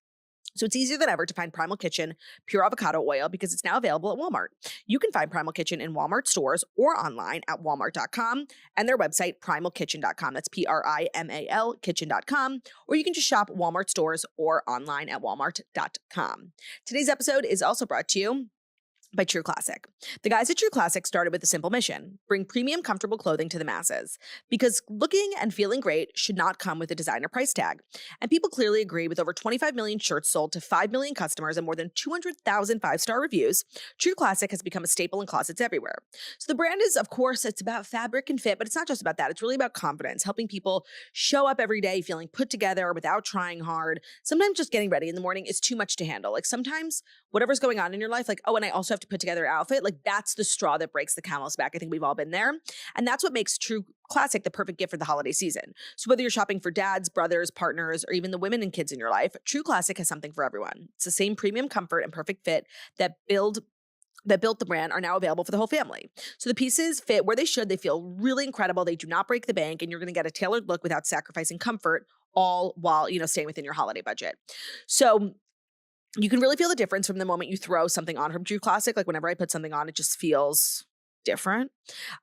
So it's easier than ever to find Primal Kitchen Pure Avocado Oil because it's now available at Walmart. You can find Primal Kitchen in Walmart stores or online at walmart.com and their website, primalkitchen.com. That's Primal kitchen.com. Or you can just shop Walmart stores or online at walmart.com. Today's episode is also brought to you by True Classic. The guys at True Classic started with a simple mission: bring premium, comfortable clothing to the masses. Because looking and feeling great should not come with a designer price tag. And people clearly agree. With over 25 million shirts sold to 5 million customers and more than 200,000 5-star reviews, True Classic has become a staple in closets everywhere. So the brand is, of course, it's about fabric and fit, but it's not just about that. It's really about confidence, helping people show up every day feeling put together without trying hard. Sometimes just getting ready in the morning is too much to handle. Like sometimes whatever's going on in your life, like, oh, and I also have to put together an outfit, like that's the straw that breaks the camel's back. I think we've all been there. And that's what makes True Classic the perfect gift for the holiday season. So whether you're shopping for dads, brothers, partners, or even the women and kids in your life, True Classic has something for everyone. It's the same premium comfort and perfect fit that built the brand are now available for the whole family. So the pieces fit where they should. They feel really incredible. They do not break the bank, and you're going to get a tailored look without sacrificing comfort, all while, staying within your holiday budget. So you can really feel the difference from the moment you throw something on from True Classic. Like whenever I put something on, it just feels different.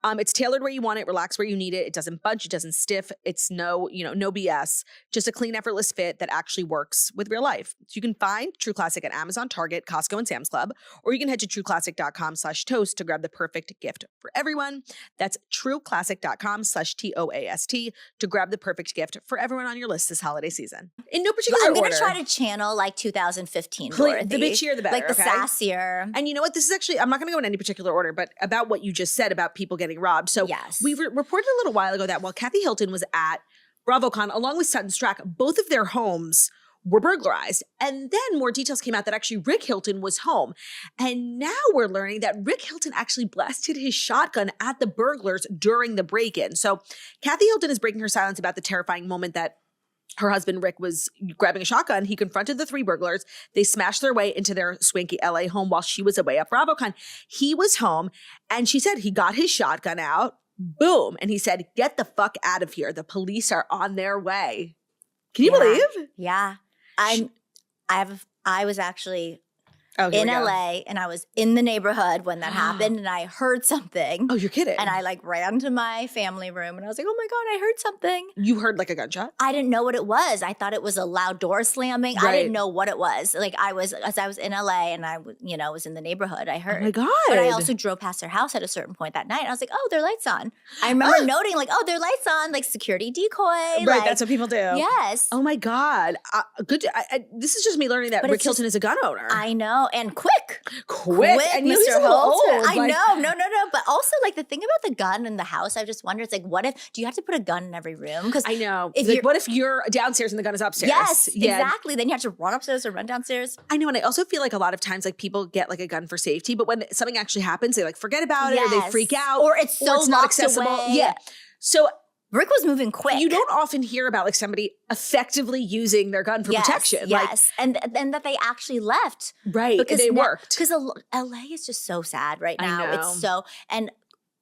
It's tailored where you want it, relax where you need it. It doesn't bunch, it doesn't stiff. It's no BS, just a clean, effortless fit that actually works with real life. So you can find True Classic at Amazon, Target, Costco, and Sam's Club, or you can head to trueclassic.com/toast to grab the perfect gift for everyone. That's trueclassic.com/TOAST to grab the perfect gift for everyone on your list this holiday season. In no particular order. I'm going to try to channel like 2015, Dorothy. The bitchier, the better. Like the sassier. And you know what? This is actually, I'm not going to go in any particular order, but about what you just said about people getting robbed. So yes. we reported a little while ago that while Kathy Hilton was at BravoCon, along with Sutton Strack, both of their homes were burglarized. And then more details came out that actually Rick Hilton was home. And now we're learning that Rick Hilton actually blasted his shotgun at the burglars during the break-in. So Kathy Hilton is breaking her silence about the terrifying moment that her husband, Rick, was grabbing a shotgun. He confronted the 3 burglars. They smashed their way into their swanky LA home while she was away at BravoCon. He was home, and she said he got his shotgun out. Boom. And he said, "Get the fuck out of here. The police are on their way." Can you believe? Yeah. I was actually in go. LA, and I was in the neighborhood when that happened, and I heard something. Oh, you're kidding. And I ran to my family room, and I was like, oh my God, I heard something. You heard like a gunshot? I didn't know what it was. I thought it was a loud door slamming. Right. I didn't know what it was. Like as I was in LA and I was in the neighborhood, I heard. Oh my God. But I also drove past their house at a certain point that night, and I was like, oh, their lights on. I remember noting like, oh, their lights on, like security decoy. Right, like, that's what people do. Yes. Oh my God. Good. This is just me learning that Rick Hilton is a gun owner. I know. And quick. And he's Mr. a little old. I know. No. But also like the thing about the gun in the house, I just wonder, it's like, do you have to put a gun in every room? Because I know. What if you're downstairs and the gun is upstairs? Yes, exactly. Then you have to run upstairs or run downstairs. I know. And I also feel like a lot of times like people get like a gun for safety, but when something actually happens, they like forget about it or they freak out. Or it's so not accessible. Away. Yeah. So Rick was moving quick. You don't often hear about like somebody effectively using their gun for protection. Yes, and that they actually left. Right, because they worked. Because LA is just so sad right now. I know. It's so, and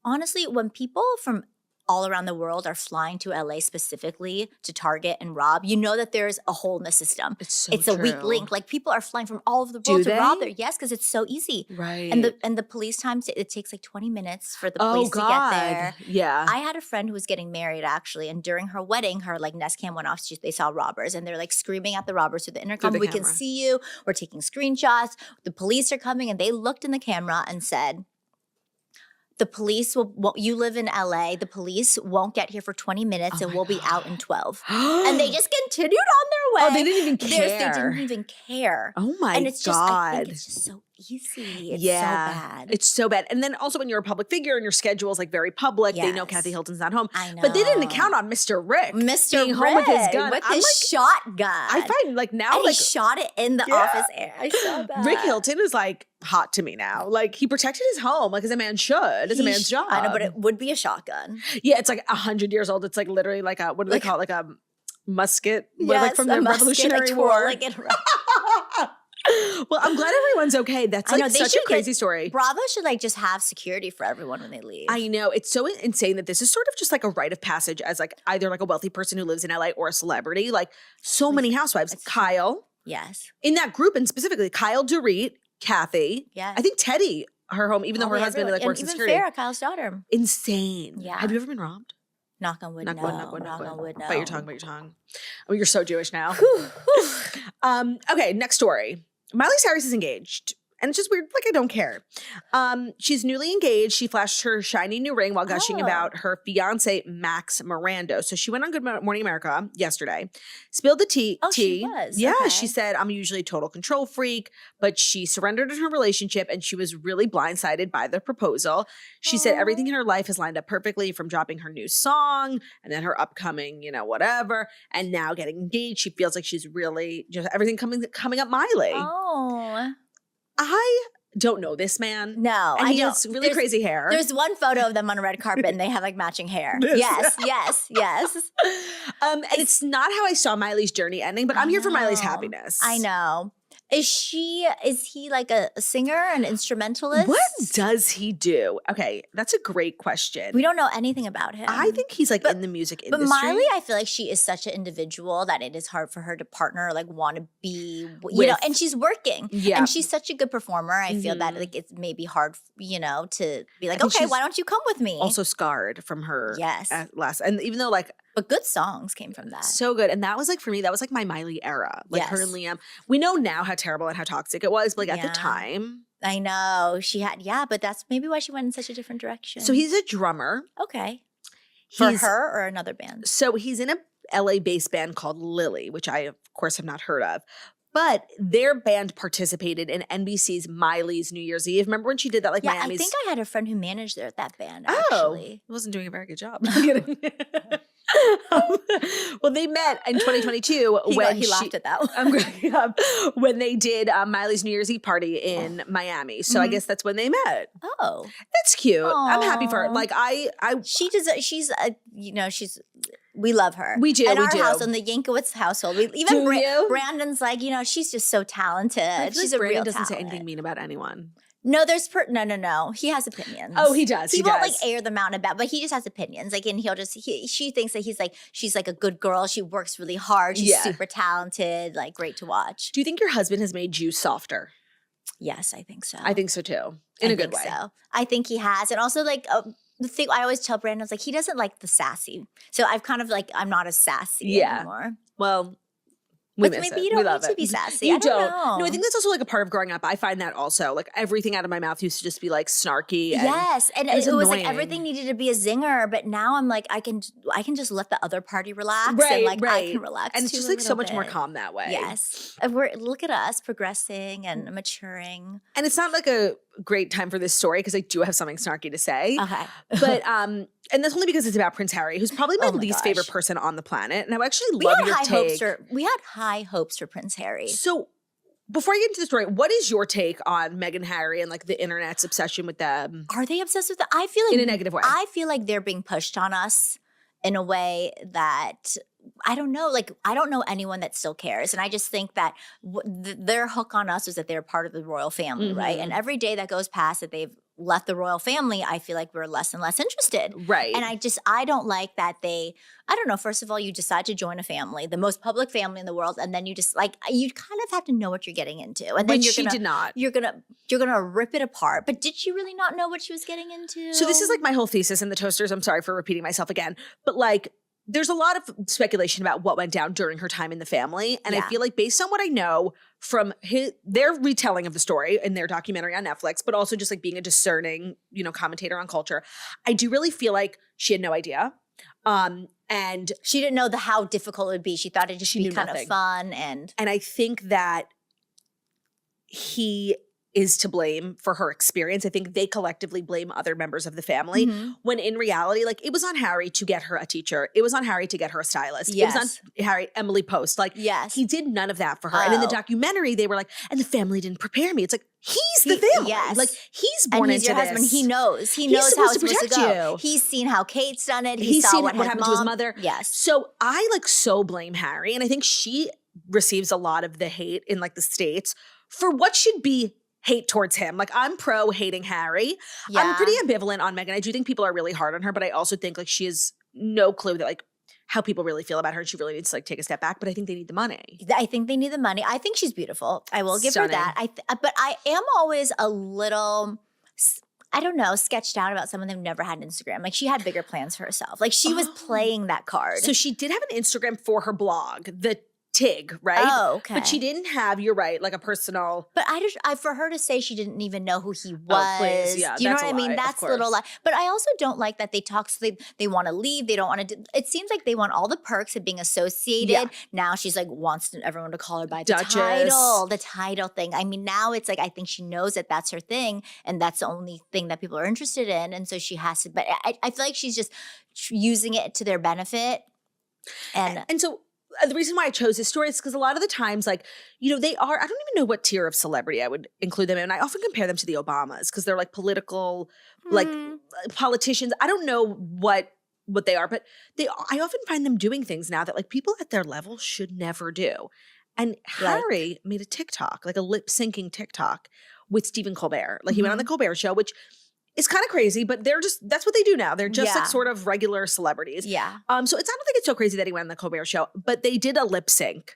honestly, when people from all around the world are flying to LA specifically to target and rob, you know that there's a hole in the system. It's a weak link. Like people are flying from all over the world to rob there. Yes, because it's so easy. Right. And the police time, it takes like 20 minutes for the police to get there. Yeah. I had a friend who was getting married actually, and during her wedding, her like Nest Cam went off. They saw robbers, and they're like screaming at the robbers through the intercom. We can see you. We're taking screenshots. The police are coming, and they looked in the camera and said, the police you live in LA, the police won't get here for 20 minutes and we'll be out in 12. And they just continued on their way. Oh, they didn't even care. They didn't even care. Oh my God. And it's just, I think it's just so easy. It's Yeah. so bad. It's so bad. And then also when you're a public figure and your schedule is like very public, they know Yes. Kathy Hilton's not home. I know. But they didn't account on Mr. Rick being Mr. home with his Rick, gun. with I'm his shotgun. I find like now and like he shot it in the office air. I saw that. Rick Hilton is like hot to me now. Like he protected his home like as a man should. It's a man's job. I know, but it would be a shotgun. Yeah, it's like 100 years old. It's like literally like a, what do they call it? Like a musket? Like from the Revolutionary War. Like Well, I'm glad everyone's okay. That's like such a crazy story. Bravo should like just have security for everyone when they leave. I know. It's so insane that this is sort of just like a rite of passage as like either like a wealthy person who lives in LA or a celebrity. Like so many housewives. Kyle. Yes. In that group and specifically Kyle, Dorit, Kathy. Yes. I think Teddy, her home, even though her husband like works in security. Even Farrah, Kyle's daughter. Insane. Yeah. Have you ever been robbed? Knock on wood, knock no. Knock on wood, no. Bite your tongue. Oh, you're so Jewish now. Okay, next story. Miley Cyrus is engaged. And it's just weird. Like, I don't care. She's newly engaged. She flashed her shiny new ring while gushing about her fiance, Max Mirando. So she went on Good Morning America yesterday, spilled the tea. Oh, she was? Yeah, Okay. she said, I'm usually a total control freak, but she surrendered in her relationship and she was really blindsided by the proposal. She said everything in her life has lined up perfectly from dropping her new song and then her upcoming, whatever, and now getting engaged. She feels like she's really just everything coming up Miley. Oh. I don't know this man. No, and I he don't. has really crazy hair. There's one photo of them on a red carpet and they have like matching hair. Yes. And it's not how I saw Miley's journey ending, but I'm here for Miley's happiness. I know. Is he like a singer, an instrumentalist? What does he do? Okay, that's a great question. We don't know anything about him. I think he's like in the music industry. But Miley, I feel like she is such an individual that it is hard for her to partner, like want to be, and she's working. Yeah. And she's such a good performer. I feel that like it's maybe hard, to be like, okay, why don't you come with me? Also scarred from her last, and even though like, but good songs came from that. So good. And that was like, for me, that was like my Miley era. Like her and Liam. We know now how terrible and how toxic it was, but like at the time. I know. She had, but that's maybe why she went in such a different direction. So he's a drummer. Okay. For her or another band? So he's in a LA-based band called Lily, which I, of course, have not heard of. But their band participated in NBC's Miley's New Year's Eve. Remember when she did that like Miami's? I think I had a friend who managed that band, actually. Oh, wasn't doing a very good job. Well, they met in 2022 when he laughed at that one. I'm cracking up when they did Miley's New Year's Eve party in Miami. So I guess that's when they met. Oh, that's cute. I'm happy for her. Like we love her. We do. In our house, in the Yankowitz household, Brandon's like, she's just so talented. She's a real doesn't talent. say anything mean about anyone. No, no. He has opinions. Oh, he does. He won't like air them out about, but he just has opinions. Like, and she thinks that she's like a good girl. She works really hard. She's super talented. Like, great to watch. Do you think your husband has made you softer? Yes, I think so. I think so too. In a good way. So. I think he has, and also like. The thing I always tell Brandon is like he doesn't like the sassy, so I've kind of like I'm not as sassy anymore. Well, but maybe you don't need to be sassy. You I don't know. No, I think that's also like a part of growing up. I find that also like everything out of my mouth used to just be like snarky. Yes, and it was like everything needed to be a zinger. But now I'm like I can just let the other party relax, and like I can relax, and it's just like so much more calm that way. Yes, look at us progressing and maturing. And it's not like a great time for this story because I do have something snarky to say. Okay, but and that's only because it's about Prince Harry, who's probably my least favorite person on the planet. And I actually love your take. We had high hopes for Prince Harry. So before I get into the story, what is your take on Meghan and Harry and like the internet's obsession with them? Are they obsessed with them? I feel like in a negative way. I feel like they're being pushed on us in a way that I don't know. Like I don't know anyone that still cares, and I just think that their hook on us is that they're part of the royal family, right? And every day that goes past that they've left the royal family, I feel like we're less and less interested. Right. And I don't like that I don't know, first of all, you decide to join a family, the most public family in the world, and then you just like, you kind of have to know what you're getting into. And then she did not. You're gonna rip it apart. But did she really not know what she was getting into? So this is like my whole thesis in the Toasters. I'm sorry for repeating myself again. But like, there's a lot of speculation about what went down during her time in the family. And I feel like based on what I know from their retelling of the story in their documentary on Netflix, but also just like being a discerning, commentator on culture, I do really feel like she had no idea. And she didn't know how difficult it would be. She thought it'd just be kind of fun. And I think that he is to blame for her experience. I think they collectively blame other members of the family when in reality, like it was on Harry to get her a teacher. It was on Harry to get her a stylist. Yes. It was on Harry, Emily Post. Like he did none of that for her. And in the documentary, they were like, and the family didn't prepare me. It's like, he's the family. Yes. Like he's born and he's into your husband. this. He knows. He knows how it's supposed to go. You. He's seen how Kate's done it. He's saw seen what happened to his mother. Yes. So I like so blame Harry. And I think she receives a lot of the hate in like the States for what should be hate towards him. Like I'm pro hating Harry. Yeah. I'm pretty ambivalent on Meghan. I do think people are really hard on her, but I also think like she has no clue that like how people really feel about her. And she really needs to like take a step back, but I think they need the money. I think they need the money. I think she's beautiful. I will give her that. But I am always a little, I don't know, sketched out about someone that never had an Instagram. Like she had bigger plans for herself. Like she was playing that card. So she did have an Instagram for her blog, the Tig, right? Oh, okay. But she didn't have, you're right, like a personal. But for her to say she didn't even know who he was. Oh, please. Yeah, do you know that's what I mean? lie, That's a little lie. But I also don't like that they talk, so they want to leave. They don't want to do, it seems like they want all the perks of being associated. Yeah. Now she's like, wants everyone to call her by the title thing. I mean, now it's like, I think she knows that that's her thing and that's the only thing that people are interested in. And so she has to, but I feel like she's just using it to their benefit. And so, the reason why I chose this story is because a lot of the times, like, you know, they are, I don't even know what tier of celebrity I would include them in. And I often compare them to the Obamas because they're like political, like politicians. I don't know what they are, but I often find them doing things now that like people at their level should never do. And Harry made a TikTok, like a lip syncing TikTok with Stephen Colbert. Like he went on the Colbert Show, which is kind of crazy, but that's what they do now. They're just like sort of regular celebrities. Yeah. So I don't think it's so crazy that he went on the Colbert Show, but they did a lip sync.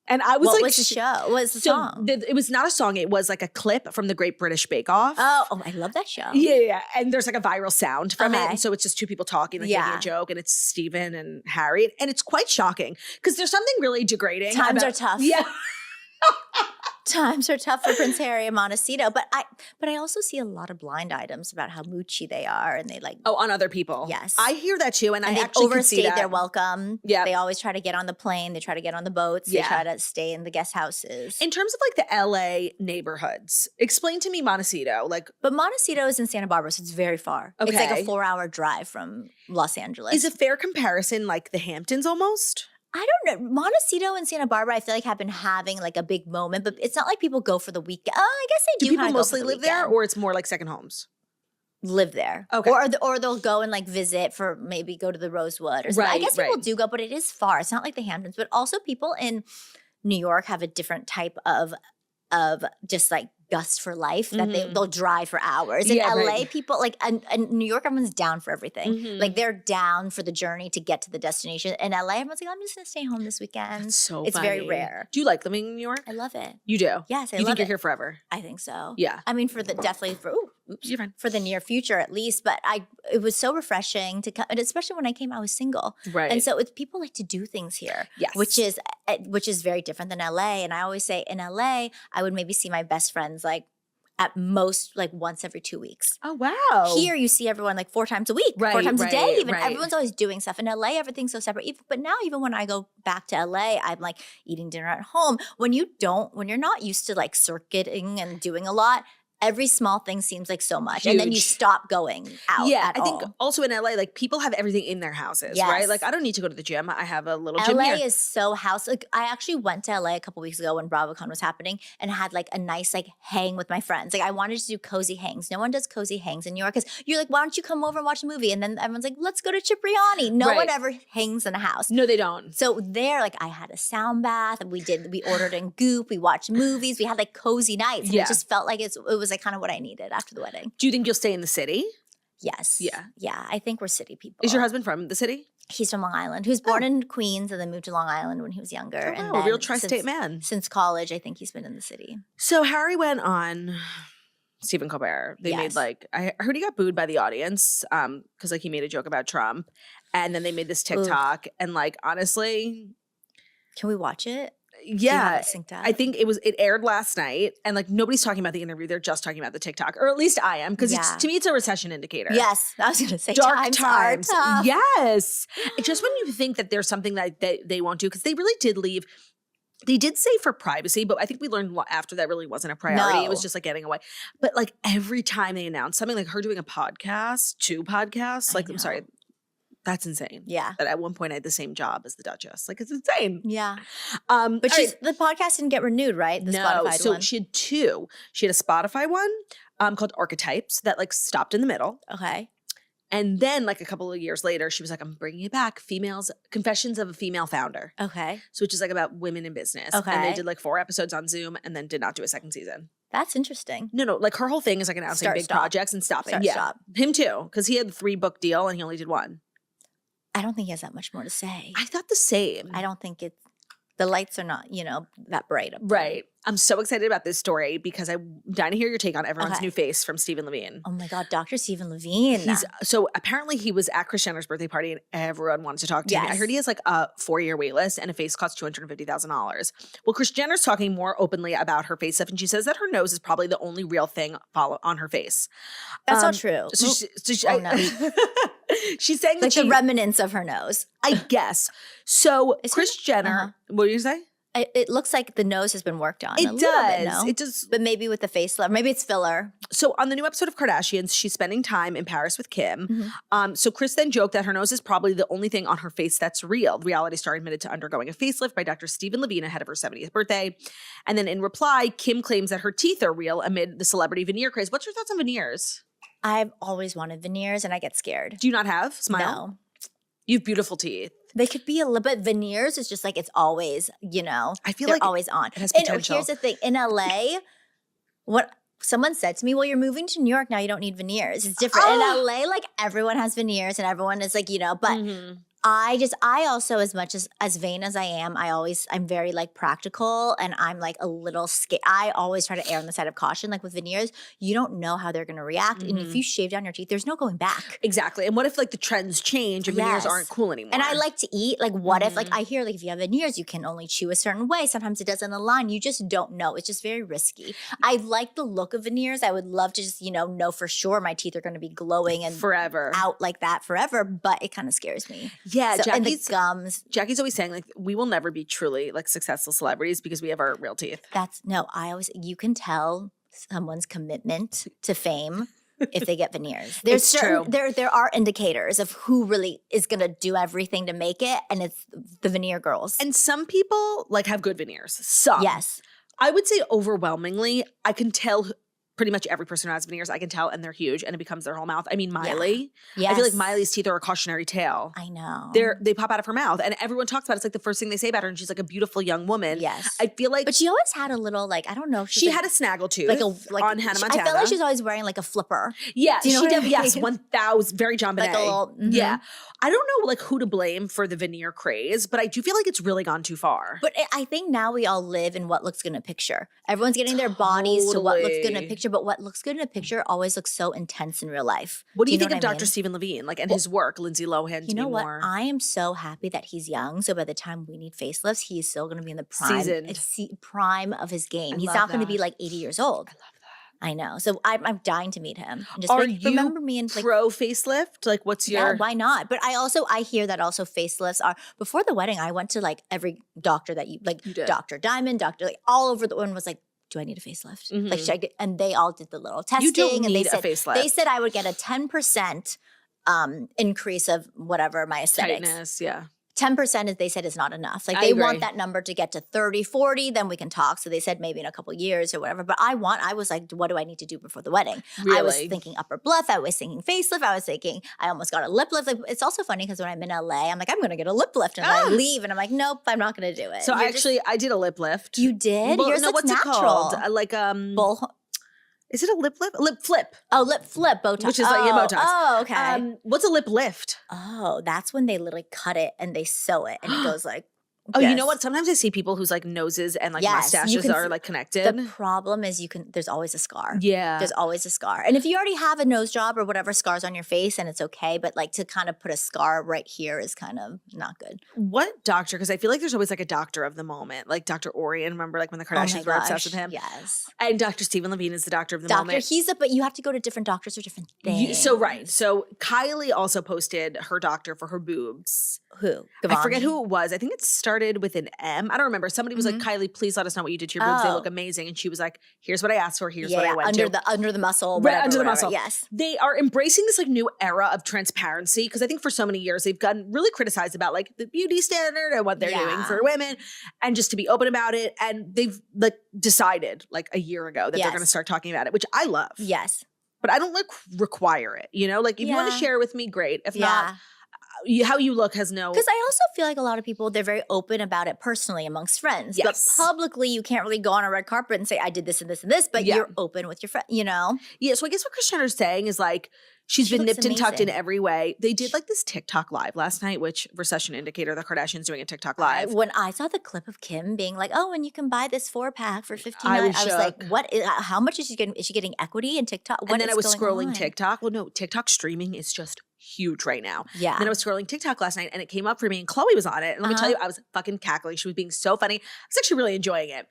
And I was what like, was the show? What was the song? It was not a song. It was like a clip from the Great British Bake Off. Oh, I love that show. Yeah. And there's like a viral sound from it. And so it's just two people talking, like making a joke. And it's Stephen and Harry. And it's quite shocking because there's something really degrading. Times are tough. Yeah. Times are tough for Prince Harry and Montecito, but I also see a lot of blind items about how moochy they are, and they like on other people. Yes, I hear that too, and I they actually overstayed their welcome. Yeah, they always try to get on the plane. They try to get on the boats. They try to stay in the guest houses. In terms of like the LA neighborhoods, explain to me Montecito. But Montecito is in Santa Barbara, so it's very far. Okay. It's like a 4-hour drive from Los Angeles. Is a fair comparison like the Hamptons almost? I don't know. Montecito and Santa Barbara, I feel like have been having like a big moment, but it's not like people go for the weekend. I guess they do. Do people mostly live there, or it's more like second homes? Live there. Okay. Or they'll go and like visit for maybe go to the Rosewood or something. I guess people do go, but it is far. It's not like the Hamptons. But also people in New York have a different type of just like gust for life that they'll drive for hours. In LA, people like, and New York, everyone's down for everything. Like they're down for the journey to get to the destination. In LA, everyone's like, I'm just gonna stay home this weekend. That's so it's funny. very rare. Do you like living in New York? I love it. You do? Yes, I love it. You think you're it. here forever? I think so. Yeah. I mean, You're fine. For the near future at least, but it was so refreshing to come, and especially when I came, I was single. Right. And so people like to do things here. Yes. Which is very different than LA. And I always say in LA, I would maybe see my best friends like at most like once every 2 weeks. Oh, wow. Here you see everyone like 4 times a week, 4 times a day even. Everyone's always doing stuff. In LA, everything's so separate. But now even when I go back to LA, I'm like eating dinner at home. When you're not used to like circuiting and doing a lot, every small thing seems like so much. Huge. And then you stop going out. Yeah, I think also in LA, like people have everything in their houses, right? Like I don't need to go to the gym. I have a little gym here. LA is so house. Like I actually went to LA a couple weeks ago when BravoCon was happening and had like a nice like hang with my friends. Like I wanted to do cozy hangs. No one does cozy hangs in New York because you're like, why don't you come over and watch a movie? And then everyone's like, let's go to Cipriani. No one ever hangs in a house. No, they don't. So there, like I had a sound bath and we ordered in Goop. We watched movies. We had like cozy nights. And it just felt like it was like kind of what I needed after the wedding. Do you think you'll stay in the city? Yes. Yeah. Yeah. I think we're city people. Is your husband from the city? He's from Long Island. He was born in Queens and then moved to Long Island when he was younger. Oh, and a real tri-state man. Since college, I think he's been in the city. So Harry went on Stephen Colbert. They made like, I heard he got booed by the audience because like he made a joke about Trump. And then they made this TikTok. And like, honestly. Can we watch it? Yeah, I think it aired last night and like nobody's talking about the interview. They're just talking about the TikTok, or at least I am, because to me it's a recession indicator. Yes, I was going to say dark times. Are tough. Yes, it's just when you think that there's something that they won't do, because they really did leave They did say for privacy, but I think we learned after that really wasn't a priority. It was No. just like getting away. But like every time they announced something, like her doing a podcast, 2 podcasts, like I'm sorry, that's insane. Yeah. That at one point I had the same job as the Duchess. Like it's insane. Yeah. But But the podcast didn't get renewed, right? The Spotify so one. she had 2. She had a Spotify one called Archetypes that like stopped in the middle. Okay. And then like a couple of years later, she was like, I'm bringing it back. Confessions of a Female Founder. Okay. So which is like about women in business. Okay. And they did like 4 episodes on Zoom and then did not do a second season. That's interesting. No, like her whole thing is like announcing big projects and stopping. Stop. Him too, because he had the 3-book deal and he only did 1. I don't think he has that much more to say. I thought the same. I don't think the lights are not, that bright up there. Right. I'm so excited about this story because I'm dying to hear your take on everyone's new face from Stephen Levine. Oh my God, Dr. Stephen Levine. So apparently he was at Kris Jenner's birthday party and everyone wanted to talk to him. I heard he has like a 4-year wait list and a face costs $250,000. Well, Kris Jenner's talking more openly about her face stuff and she says that her nose is probably the only real thing on her face. That's not true. She's saying like that the remnants of her nose. I guess. So Kris Jenner, what do you say? It looks like the nose has been worked on. It does. It does. But maybe with the facelift. Maybe it's filler. So on the new episode of Kardashians, she's spending time in Paris with Kim. So Kris then joked that her nose is probably the only thing on her face that's real. The reality star admitted to undergoing a facelift by Dr. Stephen Levine ahead of her 70th birthday. And then in reply, Kim claims that her teeth are real amid the celebrity veneer craze. What's your thoughts on veneers? I've always wanted veneers and I get scared. Do you not have? Smile. No. You have beautiful teeth. They could be a little bit veneers. It's just like it's always, I feel they're like always on. It has potential. And here's the thing. In LA, what someone said to me, well, you're moving to New York now. You don't need veneers. It's different. In LA, like everyone has veneers and everyone is like, but I also, as much as vain as I am, I'm very like practical and I'm like a little scared. I always try to err on the side of caution. Like with veneers, you don't know how they're going to react. And if you shave down your teeth, there's no going back. Exactly. And what if like the trends change and veneers aren't cool anymore? And I like to eat. Like what if, like I hear like if you have veneers, you can only chew a certain way. Sometimes it doesn't align. You just don't know. It's just very risky. I like the look of veneers. I would love to just, know for sure my teeth are going to be glowing and forever out like that forever. But it kind of scares me. Yeah. So, and the gums. Jackie's always saying like we will never be truly like successful celebrities because we have our real teeth. You can tell someone's commitment to fame if they get veneers. True. There are indicators of who really is going to do everything to make it, and it's the veneer girls. And some people like have good veneers. Some. Yes. I would say overwhelmingly, I can tell pretty much every person who has veneers, I can tell, and they're huge, and it becomes their whole mouth. I mean, Miley. Yeah. I feel like Miley's teeth are a cautionary tale. I know. They pop out of her mouth, and everyone talks about it. It's like the first thing they say about her, and she's like a beautiful young woman. Yes. I feel like, but she always had a little like I don't know. She had a snaggle tooth, on Hannah Montana. I felt like she was always wearing like a flipper. Yeah, do you know she what did. I mean? Yes, 1,000. Very John Bonet. Like a little, Yeah, I don't know like who to blame for the veneer craze, but I do feel like it's really gone too far. But I think now we all live in what looks good in a picture. Everyone's getting their bodies to what looks good in a picture, but what looks good in a picture always looks so intense in real life. What do you think of Dr. Stephen Levine, like, and his work, Lindsay Lohan? You know what? I am so happy that he's young. So by the time we need facelifts, he is still going to be in the prime of his game. He's not going to be like 80 years old. I love that. I know. So I'm dying to meet him. And just Are you remember me and like pro facelift? Like, what's your? Yeah, why not? But I hear that also facelifts are. Before the wedding, I went to like every doctor that you did. Dr. Diamond, Doctor like all over the one was like, do I need a facelift? Like, should I get, and they all did the little testing. You don't need a facelift. They said I would get a 10% increase of whatever my aesthetics. Tightness, yeah. 10% they said is not enough. Like I they agree. want that number to get to 30, 40, then we can talk. So they said maybe in a couple years or whatever. But I was like, what do I need to do before the wedding? Really? I was thinking upper bluff. I was thinking facelift. I was thinking I almost got a lip lift. Like, it's also funny because when I'm in LA, I'm like, I'm going to get a lip lift. And then I leave and I'm like, nope, I'm not going to do it. So I did a lip lift. You did? Well, Yours looks what's natural. it called? Like is it a lip lift? Lip flip. Oh, lip flip, Botox. Which is like Botox. Oh, okay. What's a lip lift? Oh, that's when they literally cut it and they sew it and it goes like Oh, you know what? Sometimes I see people whose like noses and like mustaches are like connected. The problem is there's always a scar. Yeah. There's always a scar. And if you already have a nose job or whatever scars on your face, and it's okay, but like to kind of put a scar right here is kind of not good. What doctor? Because I feel like there's always like a doctor of the moment. Like Dr. Orion, remember like when the Kardashians were obsessed with him? Yes. And Dr. Stephen Levine is the doctor of the moment. But you have to go to different doctors for different things. So Kylie also posted her doctor for her boobs. Who? I forget Givenchy? who it was. I think it started with an M. I don't remember. Somebody was like, Kylie, please let us know what you did to your boobs. They look amazing. And she was like, here's what I asked for. Here's what I went to. Under the muscle, Right, whatever, under the whatever. muscle. Yes. They are embracing this like new era of transparency because I think for so many years they've gotten really criticized about like the beauty standard and what they're doing for women and just to be open about it. And they've like decided like a year ago that they're going to start talking about it, which I love. Yes. But I don't like require it, you know? Like if you want to share with me, great. If not, how you look has no. Because I also feel like a lot of people, they're very open about it personally amongst friends. Yes. But publicly, you can't really go on a red carpet and say, I did this and this and this, but you're open with your friend, you know? Yeah, so I guess what Kris Jenner's saying is like, she's been nipped and tucked in every way. They did like this TikTok live last night, which recession indicator, the Kardashians doing a TikTok live. When I saw the clip of Kim being like, oh, and you can buy this 4-pack for $15, I was like, what? How much is she getting? Is she getting equity in TikTok? And then I was scrolling TikTok. Well, no, TikTok streaming is just huge right now. Yeah. And then I was scrolling TikTok last night and it came up for me and Chloe was on it. And let me tell you, I was fucking cackling. She was being so funny. I was actually really enjoying it.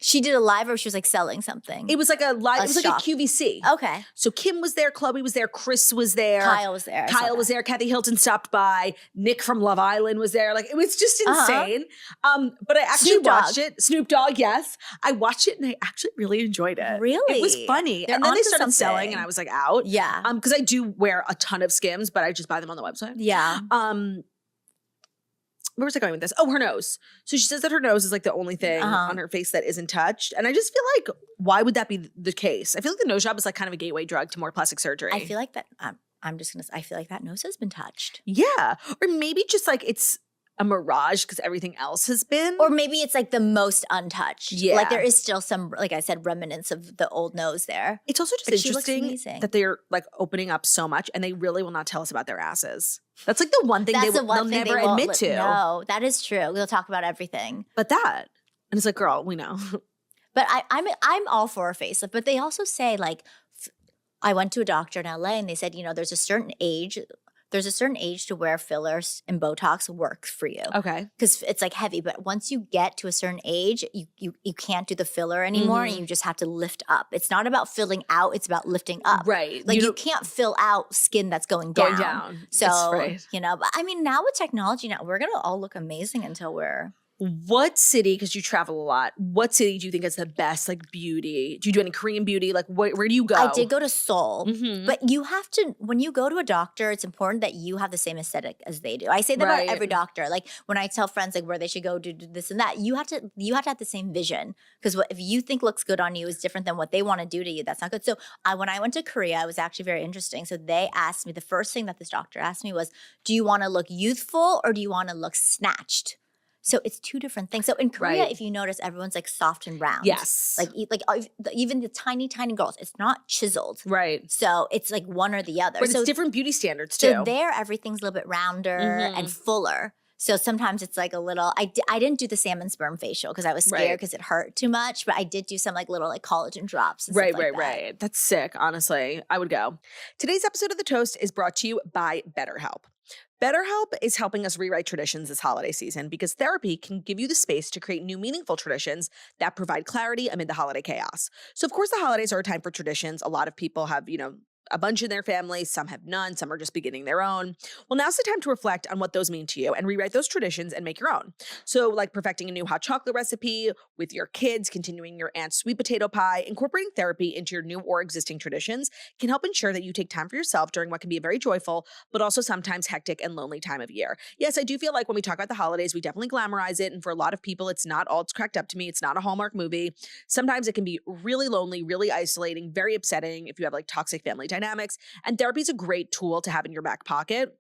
She did a live or she was like selling something? It was like a live, it was like a QVC. Okay. So Kim was there, Chloe was there, Chris was there. Kyle was there. Kyle was there, Kathy Hilton stopped by, Nick from Love Island was there. Like it was just insane. But I actually watched it. Snoop Dogg, yes. I watched it and I actually really enjoyed it. Really? It was funny. And then they started selling and I was like out. Yeah. Because I do wear a ton of Skims, but I just buy them on the website. Yeah. Where was I going with this? Oh, her nose. So she says that her nose is like the only thing on her face that isn't touched. And I just feel like, why would that be the case? I feel like the nose job is like kind of a gateway drug to more plastic surgery. I feel like that, I feel like that nose has been touched. Yeah. Or maybe just like it's a mirage because everything else has been. Or maybe it's like the most untouched. Yeah. Like there is still some, like I said, remnants of the old nose there. It's also just interesting that they're like opening up so much and they really will not tell us about their asses. That's like the one thing they'll never admit to. No, that is true. They'll talk about everything. But that. And it's like, girl, we know. But I'm all for a facelift. But they also say like, I went to a doctor in LA and they said, you know, there's a certain age to where fillers and Botox works for you. Okay. Because it's like heavy. But once you get to a certain age, you can't do the filler anymore and you just have to lift up. It's not about filling out, it's about lifting up. Right. Like you can't fill out skin that's going down. So, you know, but I mean, now with technology now, we're going to all look amazing until we're... What city, because you travel a lot, what city do you think is the best like beauty? Do you do any Korean beauty? Like where do you go? I did go to Seoul, but you have to, when you go to a doctor, it's important that you have the same aesthetic as they do. I say that about every doctor. Like when I tell friends like where they should go do this and that, you have to have the same vision because what if you think looks good on you is different than what they want to do to you, that's not good. So when I went to Korea, it was actually very interesting. So they asked me, the first thing that this doctor asked me was, do you want to look youthful or do you want to look snatched? So it's two different things. So in Korea, if you notice, everyone's like soft and round. Yes. Like even the tiny, tiny girls, it's not chiseled. Right. So it's like one or the other. But it's different beauty standards too. So there, everything's a little bit rounder and fuller. So sometimes it's like a little, I didn't do the salmon sperm facial because I was scared because it hurt too much. But I did do some like little like collagen drops. And stuff like that. That's sick, honestly. I would go. Today's episode of The Toast is brought to you by BetterHelp. BetterHelp is helping us rewrite traditions this holiday season because therapy can give you the space to create new meaningful traditions that provide clarity amid the holiday chaos. So of course the holidays are a time for traditions. A lot of people have, you know, a bunch in their families, some have none, some are just beginning their own. Well, now's the time to reflect on what those mean to you and rewrite those traditions and make your own. So like perfecting a new hot chocolate recipe with your kids, continuing your aunt's sweet potato pie, incorporating therapy into your new or existing traditions can help ensure that you take time for yourself during what can be a very joyful, but also sometimes hectic and lonely time of year. Yes, I do feel like when we talk about the holidays, we definitely glamorize it. And for a lot of people, it's not all it's cracked up to me. It's not a Hallmark movie. Sometimes it can be really lonely, really isolating, very upsetting if you have like toxic family dynamics. And therapy is a great tool to have in your back pocket.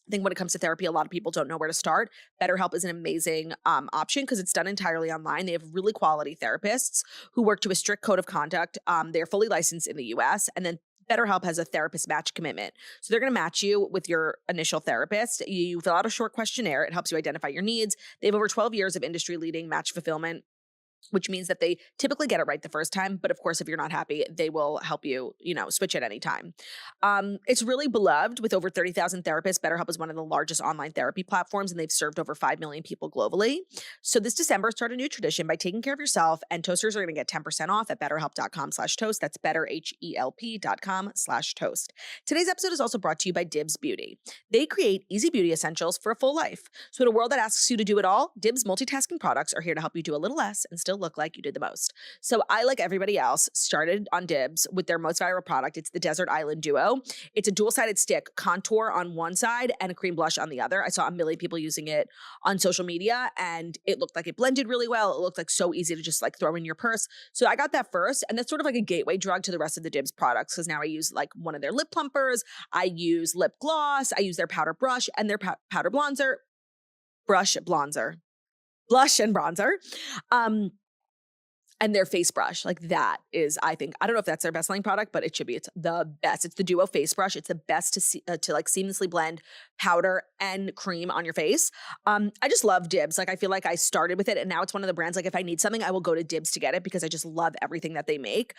I think when it comes to therapy, a lot of people don't know where to start. BetterHelp is an amazing option because it's done entirely online. They have really quality therapists who work to a strict code of conduct. They're fully licensed in the US. And then BetterHelp has a therapist match commitment. So they're going to match you with your initial therapist. You fill out a short questionnaire. It helps you identify your needs. They have over 12 years of industry-leading match fulfillment. which means that they typically get it right the first time. But of course, if you're not happy, they will help you, switch at any time. It's really beloved with over 30,000 therapists. BetterHelp is one of the largest online therapy platforms, and they've served over 5 million people globally. So this December, start a new tradition by taking care of yourself, and toasters are going to get 10% off at betterhelp.com/toast. That's betterhelp.com/toast. Today's episode is also brought to you by Dibs Beauty. They create easy beauty essentials for a full life. So in a world that asks you to do it all, Dibs multitasking products are here to help you do a little less and still look like you did the most. So I, like everybody else, started on Dibs with their most viral product. It's the Desert Island Duo. It's a dual-sided stick, contour on one side and a cream blush on the other. I saw a million people using it on social media, and it looked like it blended really well. It looked like so easy to just like throw in your purse. So I got that first, and that's sort of like a gateway drug to the rest of the Dibs products, because now I use like one of their lip plumpers, I use lip gloss, I use their powder brush and their powder blush and bronzer. And their face brush, like that is, I don't know if that's their best selling product, but it should be. It's the best. It's the Duo face brush. It's the best to like seamlessly blend powder and cream on your face. I just love Dibs. Like I feel like I started with it, and now it's one of the brands. Like if I need something, I will go to Dibs to get it because I just love everything that they make.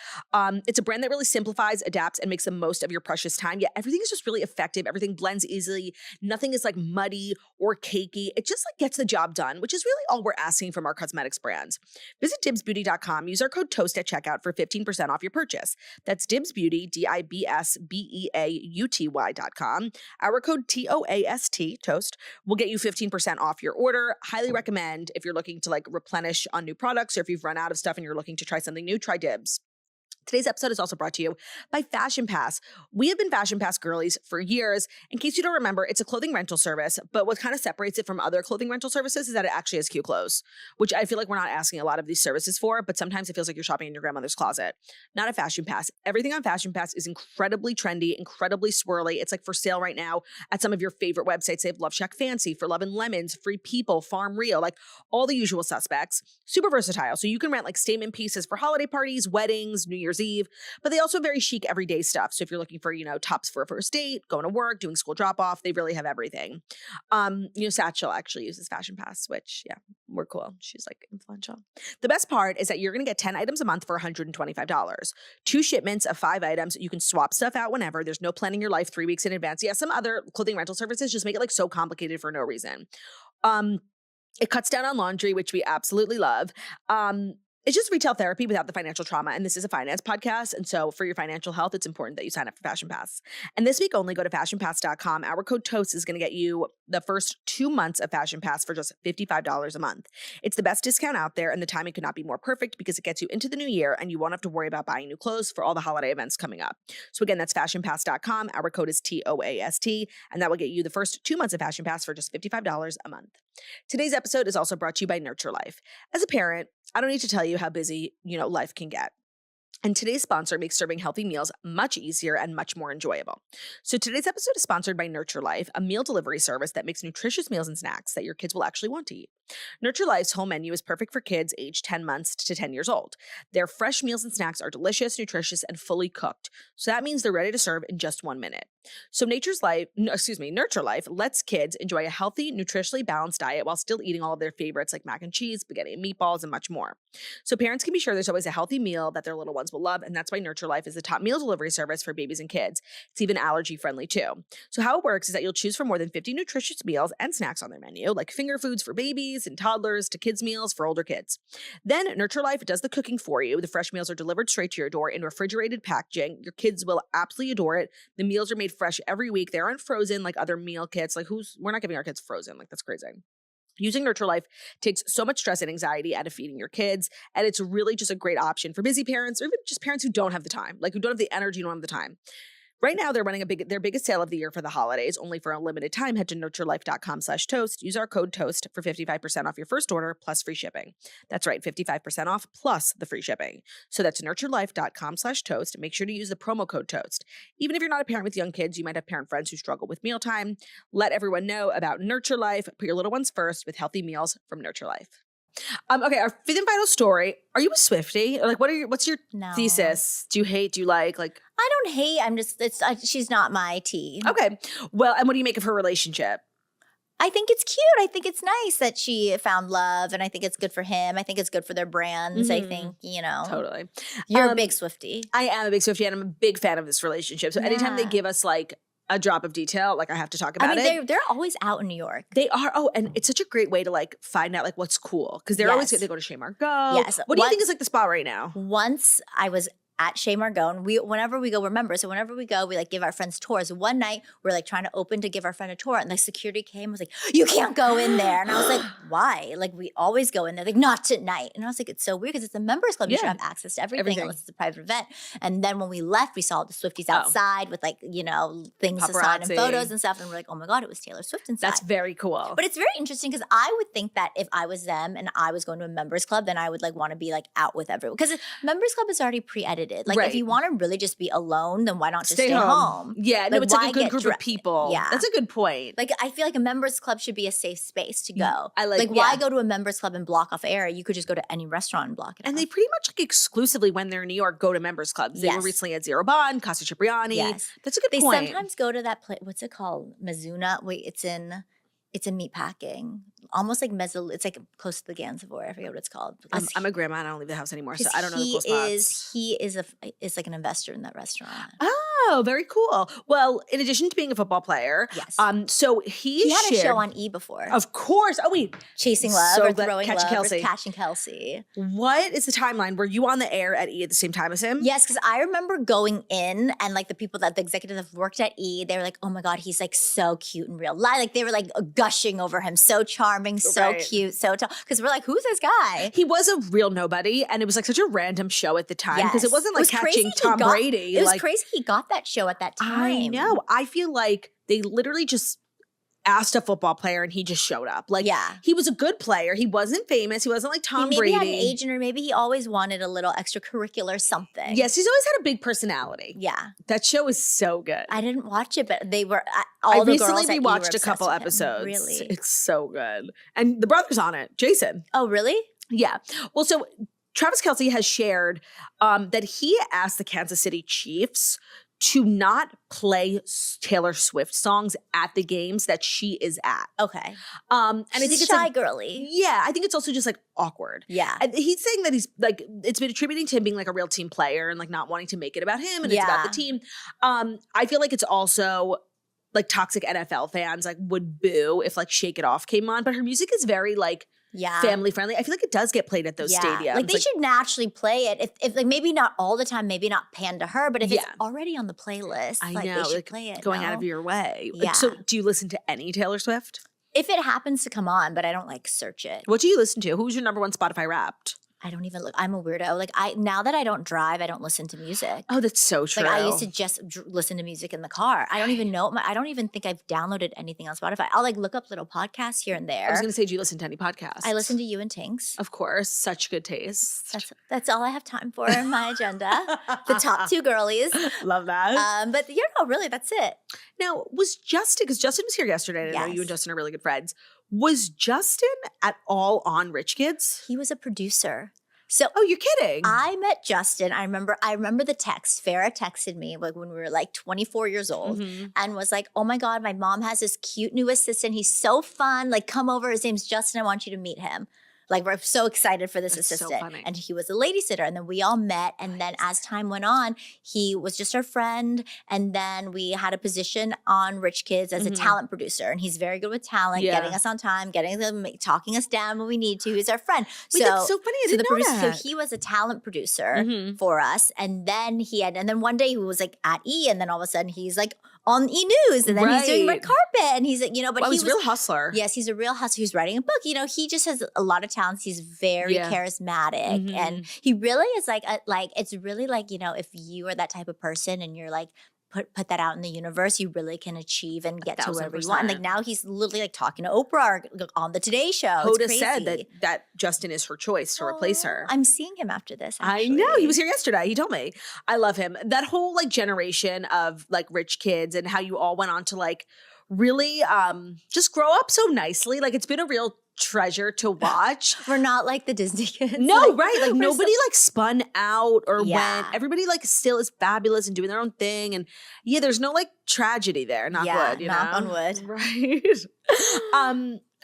It's a brand that really simplifies, adapts, and makes the most of your precious time. Yet everything is just really effective. Everything blends easily. Nothing is like muddy or cakey. It just like gets the job done, which is really all we're asking from our cosmetics brands. Visit dibsbeauty.com. Use our code TOAST at checkout for 15% off your purchase. That's Dibs Beauty, DIBSBEAUTY.com. Our code TOAST, TOAST, will get you 15% off your order. Highly recommend if you're looking to like replenish on new products, or if you've run out of stuff and you're looking to try something new, try Dibs. Today's episode is also brought to you by Fashion Pass. We have been Fashion Pass girlies for years. In case you don't remember, it's a clothing rental service, but what kind of separates it from other clothing rental services is that it actually has cute clothes, which I feel like we're not asking a lot of these services for, but sometimes it feels like you're shopping in your grandmother's closet. Not a Fashion Pass. Everything on Fashion Pass is incredibly trendy, incredibly swirly. It's like for sale right now at some of your favorite websites. They have Love Shack Fancy, For Love and Lemons, Free People, Farm Real, like all the usual suspects. Super versatile. So you can rent like statement pieces for holiday parties, weddings, New Year's Eve, but they also have very chic everyday stuff. So if you're looking for, tops for a first date, going to work, doing school drop off, they really have everything. Satchel actually uses Fashion Pass, which we're cool. She's like influential. The best part is that you're going to get 10 items a month for $125. 2 shipments of 5 items. You can swap stuff out whenever. There's no planning your life 3 weeks in advance. Yeah, some other clothing rental services just make it like so complicated for no reason. It cuts down on laundry, which we absolutely love. It's just retail therapy without the financial trauma. And this is a finance podcast. And so for your financial health, it's important that you sign up for Fashion Pass. And this week only, go to fashionpass.com. Our code TOAST is going to get you the first 2 months of Fashion Pass for just $55 a month. It's the best discount out there, and the timing could not be more perfect because it gets you into the new year and you won't have to worry about buying new clothes for all the holiday events coming up. So again, that's fashionpass.com. Our code is TOAST, and that will get you the first 2 months of Fashion Pass for just $55 a month. Today's episode is also brought to you by Nurture Life. As a parent, I don't need to tell you how busy, life can get. And today's sponsor makes serving healthy meals much easier and much more enjoyable. So today's episode is sponsored by Nurture Life, a meal delivery service that makes nutritious meals and snacks that your kids will actually want to eat. Nurture Life's whole menu is perfect for kids aged 10 months to 10 years old. Their fresh meals and snacks are delicious, nutritious, and fully cooked. So that means they're ready to serve in just 1 minute. So Nurture Life lets kids enjoy a healthy, nutritionally balanced diet while still eating all of their favorites like mac and cheese, spaghetti and meatballs, and much more. So parents can be sure there's always a healthy meal that their little ones will love, and that's why Nurture Life is the top meal delivery service for babies and kids. It's even allergy friendly too. So how it works is that you'll choose from more than 50 nutritious meals and snacks on their menu, like finger foods for babies and toddlers to kids meals for older kids. Then Nurture Life does the cooking for you. The fresh meals are delivered straight to your door in refrigerated packaging. Your kids will absolutely adore it. The meals are made fresh every week. They aren't frozen like other meal kits. We're not giving our kids frozen. Like that's crazy. Using Nurture Life takes so much stress and anxiety out of feeding your kids, and it's really just a great option for busy parents or even just parents who don't have the time, like who don't have the energy, don't have the time. Right now, they're running their biggest sale of the year for the holidays, only for a limited time. Head to nurturelife.com/toast. Use our code TOAST for 55% off your first order plus free shipping. That's right, 55% off plus the free shipping. So that's nurturelife.com/toast. Make sure to use the promo code TOAST. Even if you're not a parent with young kids, you might have parent friends who struggle with mealtime. Let everyone know about Nurture Life. Put your little ones first with healthy meals from Nurture Life. Okay, our fifth and final story. Are you a Swiftie? Like, what's your thesis? Do you hate? Do you like? Like, I don't hate. I'm just. She's not my tea. Okay. Well, and what do you make of her relationship? I think it's cute. I think it's nice that she found love, and I think it's good for him. I think it's good for their brands. I think, Totally. You're a big Swiftie. I am a big Swiftie, and I'm a big fan of this relationship. So anytime they give us like a drop of detail, like I have to talk about it. They're always out in New York. They are. Oh, and it's such a great way to like find out like what's cool, because they're always they go to Chez Margot. Yes. What do you think is like the spot right now? Once I was at Chez Margot, and whenever we go, remember, so whenever we go, we like give our friends tours. One night we're like trying to open to give our friend a tour, and the security came and was like, "You can't go in there." And I was like, "Why?" Like, we always go in there. Like, not tonight. And I was like, it's so weird because it's a members club. You should have access to everything unless it's a private event. And then when we left, we saw the Swifties outside with like, things to sign and photos and stuff. And we're like, oh my God, it was Taylor Swift inside. That's very cool. But it's very interesting because I would think that if I was them and I was going to a members club, then I would like want to be like out with everyone. Because members club is already pre-edited. Like if you want to really just be alone, then why not just stay home? Yeah, like, no, it's like a good group of people. Yeah. That's a good point. Like I feel like a members club should be a safe space to go. I like why go to a members club and block off area? You could just go to any restaurant and block it off. And they pretty much like exclusively when they're in New York go to members clubs. They were recently at Zero Bond, Casa Cipriani. Yes. That's a good point. point. They sometimes go to that place, what's it called? Mizuna? Wait, it's in meatpacking. Almost like it's like close to the Gansevoort. I forget what it's called. I'm a grandma and I don't leave the house anymore, so I don't know the cool spots. He is like an investor in that restaurant. Oh, very cool. Well, in addition to being a football player, so he had a show on E! Before. Of course. Oh wait, Chasing Love or Throwing Love Kelsey. or Catching Kelsey. What is the timeline? Were you on the air at E! at the same time as him? Yes, because I remember going in and like the people that the executives that worked at E! They were like, oh my God, he's like so cute in real life. Like they were like gushing over him, so charming, so cute, so tall. Because we're like, who's this guy? He was a real nobody, and it was like such a random show at the time because it wasn't like catching Tom Brady. It was crazy he got that show at that time. I know. I feel like they literally just asked a football player and he just showed up. Like, he was a good player. He wasn't famous. He wasn't like Tom Brady. Maybe he had an agent, or maybe he always wanted a little extracurricular something. Yes, he's always had a big personality. Yeah. That show is so good. I didn't watch it, but they were I recently rewatched a couple episodes. Really? It's so good. And the brother's on it, Jason. Oh, really? Yeah. Well, so Travis Kelce has shared that he asked the Kansas City Chiefs to not play Taylor Swift songs at the games that she is at. Okay. And She's I think a shy girly. Yeah, I think it's also just like awkward. Yeah. And he's saying that he's like, it's been attributing to him being like a real team player and like not wanting to make it about him and it's about the team. I feel like it's also like toxic NFL fans like would boo if like Shake It Off came on, but her music is very like family friendly. I feel like it does get played at those stadiums. Like they should naturally play it. If like maybe not all the time, maybe not pan to her, but if it's already on the playlist, I like know, they should play it. Going out of your way. Yeah. So do you listen to any Taylor Swift? If it happens to come on, but I don't like search it. What do you listen to? Who's your number one Spotify Wrapped? I don't even look. I'm a weirdo. Like now that I don't drive, I don't listen to music. Oh, that's so true. Like I used to just listen to music in the car. I don't even know. I don't even think I've downloaded anything on Spotify. I'll like look up little podcasts here and there. I was going to say, do you listen to any podcasts? I listen to you and Tinks. Of course. Such good taste. That's all I have time for in my agenda. The top two girlies. Love that. But really, that's it. Now, was Justin, because Justin was here yesterday, and I know you and Justin are really good friends. Was Justin at all on Rich Kids? He was a producer. So, oh, you're kidding. I met Justin. I remember the text. Farrah texted me like when we were like 24 years old and was like, oh my God, my mom has this cute new assistant. He's so fun. Like, come over. His name's Justin. I want you to meet him. Like, we're so excited for this assistant. So funny. And he was a lady sitter. And then we all met. And then as time went on, he was just our friend. And then we had a position on Rich Kids as a talent producer. And he's very good with talent, getting us on time, talking us down when we need to. He's our friend. Wait, that's so funny. I didn't know that. So he was a talent producer for us. And then and then one day he was like at E! And then all of a sudden he's like on E! News. And then he's doing red carpet. And he's like, but he's a real hustler. Yes, he's a real hustler. He's writing a book. He just has a lot of talents. He's very charismatic. And he really is like it's really like, if you are that type of person and you're like, put that out in the universe, you really can achieve and get to wherever you want. And like now he's literally like talking to Oprah or on the Today Show. Hoda said that Justin is her choice to replace her. I'm seeing him after this, actually. I know. He was here yesterday. He told me. I love him. That whole like generation of like rich kids and how you all went on to like really just grow up so nicely. Like it's been a real treasure to watch. We're not like the Disney kids. No, Like, right. Like we're nobody like spun out or Yeah. went. Everybody like still is fabulous and doing their own thing. And yeah, there's no like tragedy there. Knock wood, you knock know? on wood. Right.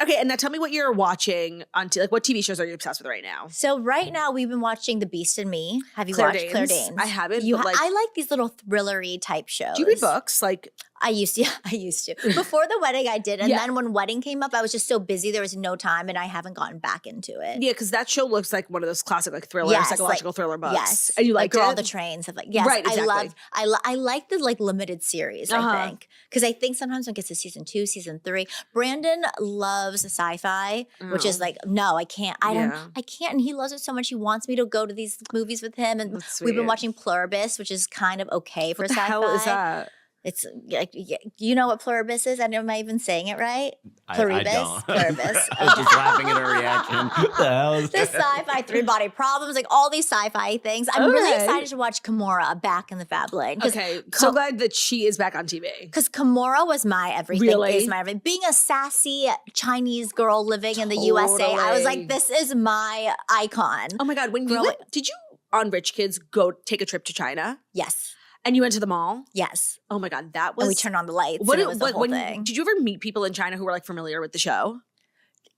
Okay, and now tell me what you're watching on like what TV shows are you obsessed with right now? So right now we've been watching The Beast and Me. Have you Claire watched Claire Danes? Danes? I haven't, You but, like- I like these little thrillery type shows. Do you read books? Like I used to. I used to. Before the wedding, I did. And Yeah. then when wedding came up, I was just so busy. There was no time and I haven't gotten back into it. yeah, because that show looks like one of those classic like thriller, Yes, psychological thriller books. Yes. And you like liked Girl it? the Trains of like, yes, Right, exactly. I like the like limited series, I think. Because I think sometimes when it gets to season 2, season 3, Brandon loves sci-fi, which is Oh. like, no, I can't. I Yeah. can't. And he loves it so much. He wants me to go to these movies with him. And That's we've been sweet. watching Pluribus, which is kind of okay for What the sci-fi. hell is that? It's like, you know what Pluribus is? I don't know, am I even saying it right? Pluribus? I don't. Pluribus. I was just laughing at her reaction. What the hell is The that? sci-fi 3-body problems, like all these sci-fi things. I'm really Okay. excited to watch Kimura back in the Fab Lane. Okay, so glad that she is back on TV. Because Kimura was my everything. Really? Is my everything. Being a sassy Chinese girl living in the USA, I was Totally. like, this is my icon. Oh my God, when you Growing- went, did you on Rich Kids go take a trip to China Yes. and you went to the mall? Yes. Oh my God, that was. And we turned on the lights. What and it was the whole thing. did you ever meet people in China who were like familiar with the show?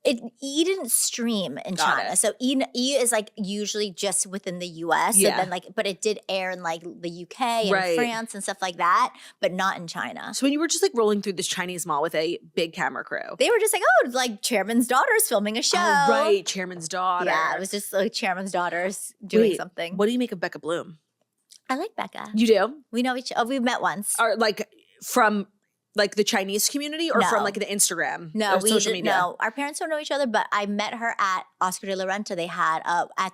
E didn't stream in Got China. it. So E is like usually just within the US. Yeah. So then like, but it did air in like the UK and Right. France and stuff like that, but not in China. So when you were just like rolling through this Chinese mall with a big camera crew. They were just like, oh, like chairman's daughter's filming a show. Oh, right, chairman's daughter. Yeah, it was just like chairman's daughter's doing Wait, something. What do you make of Becca Bloom? I like Becca. You do? We know each other. We've met once. Or like from like the Chinese community or from No. like the Instagram No, or we social didn't media? know. Our parents don't know each other, but I met her at Oscar de la Renta. They had at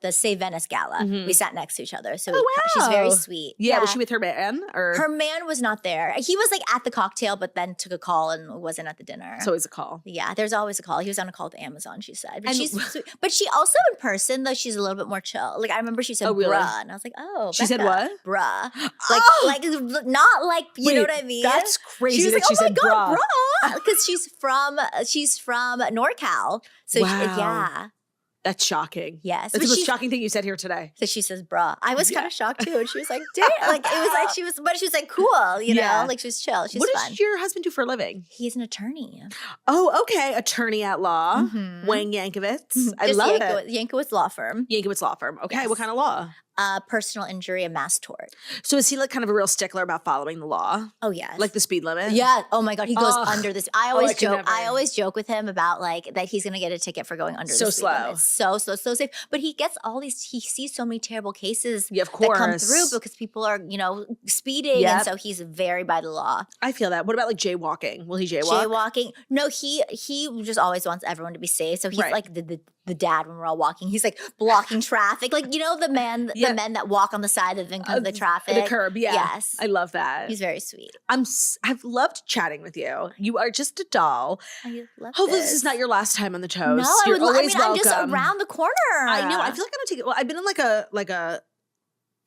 the Say Venice Gala. Mhm. We sat next to each other. So Oh, she's very wow. sweet. Yeah, was she with her man or Her man was not there. He was like at the cocktail, but then took a call and wasn't at the dinner. it's always a call. Yeah, there's always a call. He was on a call to Amazon, she said. But And- she's sweet. But she also in person, though, she's a little bit more chill. Like I remember she said Oh, really? bruh. And I was like, oh, She said Becca, what? Bruh. Oh! Like not like, you know Wait, what I mean? That's crazy She was that like, she oh my said God, bra. bruh. Because she's from NorCal. So Wow. yeah. That's shocking. Yes. That's But the most she- shocking thing you said here today. So she says, bruh. I was kind Yeah. of shocked too. And she was like, damn. Like, it was like, but she was like, cool, you Yeah. know? Like, she was chill. She's What fun. does your husband do for a living? He's an attorney. Oh, okay. Attorney at law, Mhm. Wang Yankovitz. I Just love it. Yankowitz Law Firm. Yankovitz Law Firm. Okay, Yes. what kind of law? Personal injury and mass tort. So is he like kind of a real stickler about following the law? Oh, yes. Like the speed limit? Yeah. Oh my God. He goes Ugh. under this. I I always could joke. never. I always joke with him about like that he's gonna get a ticket for going under So the speed slow. limit. So slow, so safe. But he gets all these. He sees so many terrible cases Yeah, of that course. come through because people are speeding, Yep. and so he's very by the law. I feel that. What about like jaywalking? Will he jaywalk? Jaywalking. No, he just always wants everyone to be safe. So he's Right. like the dad when we're all walking. He's like blocking traffic. Like the men that walk on the side of the traffic. The curb, yeah. Yes. I love that. He's very sweet. I've loved chatting with you. You are just a doll. I love Hopefully this is not your last time on the toast. No, You're I always mean, I'm just welcome. around the corner. I know. I feel like I don't take it. Well, I've been in like a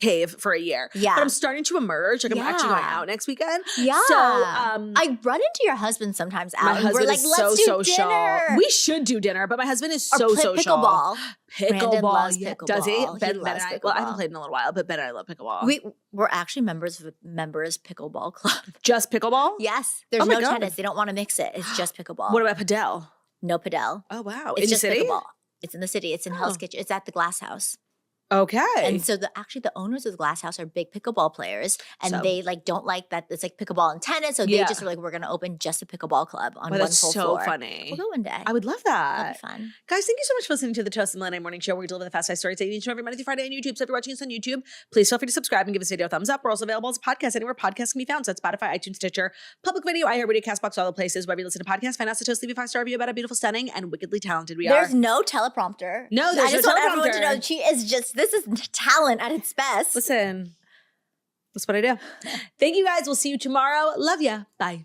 cave for a year. Yeah. But I'm starting to emerge. Like I'm actually going Yeah. out next weekend. Yeah. So I run into your husband sometimes out. my and husband we're like, is let's so do social. dinner. We should do dinner, but my husband is Or so play social. pickleball. Brandon Pickleball. loves Yeah. Does he? pickleball. He Ben loves and I. Well, I haven't pickleball. played in a little while, but Ben and I love pickleball. We're actually members pickleball club. Just pickleball? Yes. There's Oh my no God. tennis. They don't want to mix it. It's just pickleball. What about padel? No padel. Oh wow. It's in just the city? pickleball. It's in the city. It's in Hell's Oh. Kitchen. It's at the Glass House. Okay. And so the owners of the Glass House are big pickleball players, and So- they like don't like that it's like pickleball and tennis. So they Yeah. just were like, we're going to open just a pickleball club on Wow, one that's full so floor. funny. We'll go one day. I would love That'd that. be fun. Guys, thank you so much for listening to the Toast and Millennium Morning Show, where we deliver the fast five stories each and every Monday through Friday on YouTube. So if you're watching us on YouTube, please feel free to subscribe and give this video a thumbs up. We're also available as a podcast anywhere podcasts can be found. So that's Spotify, iTunes, Stitcher, Public Video, iHeartRadio, CastBox, all the places wherever you listen to podcasts. Find us at Toast, leave a 5-star review about how beautiful, stunning, and wickedly talented we There's are. no teleprompter. No, I there's just no want everyone to teleprompter. know she is just, this is talent at its best. Listen, that's what I do. Thank you guys. We'll see you tomorrow. Love ya. Bye.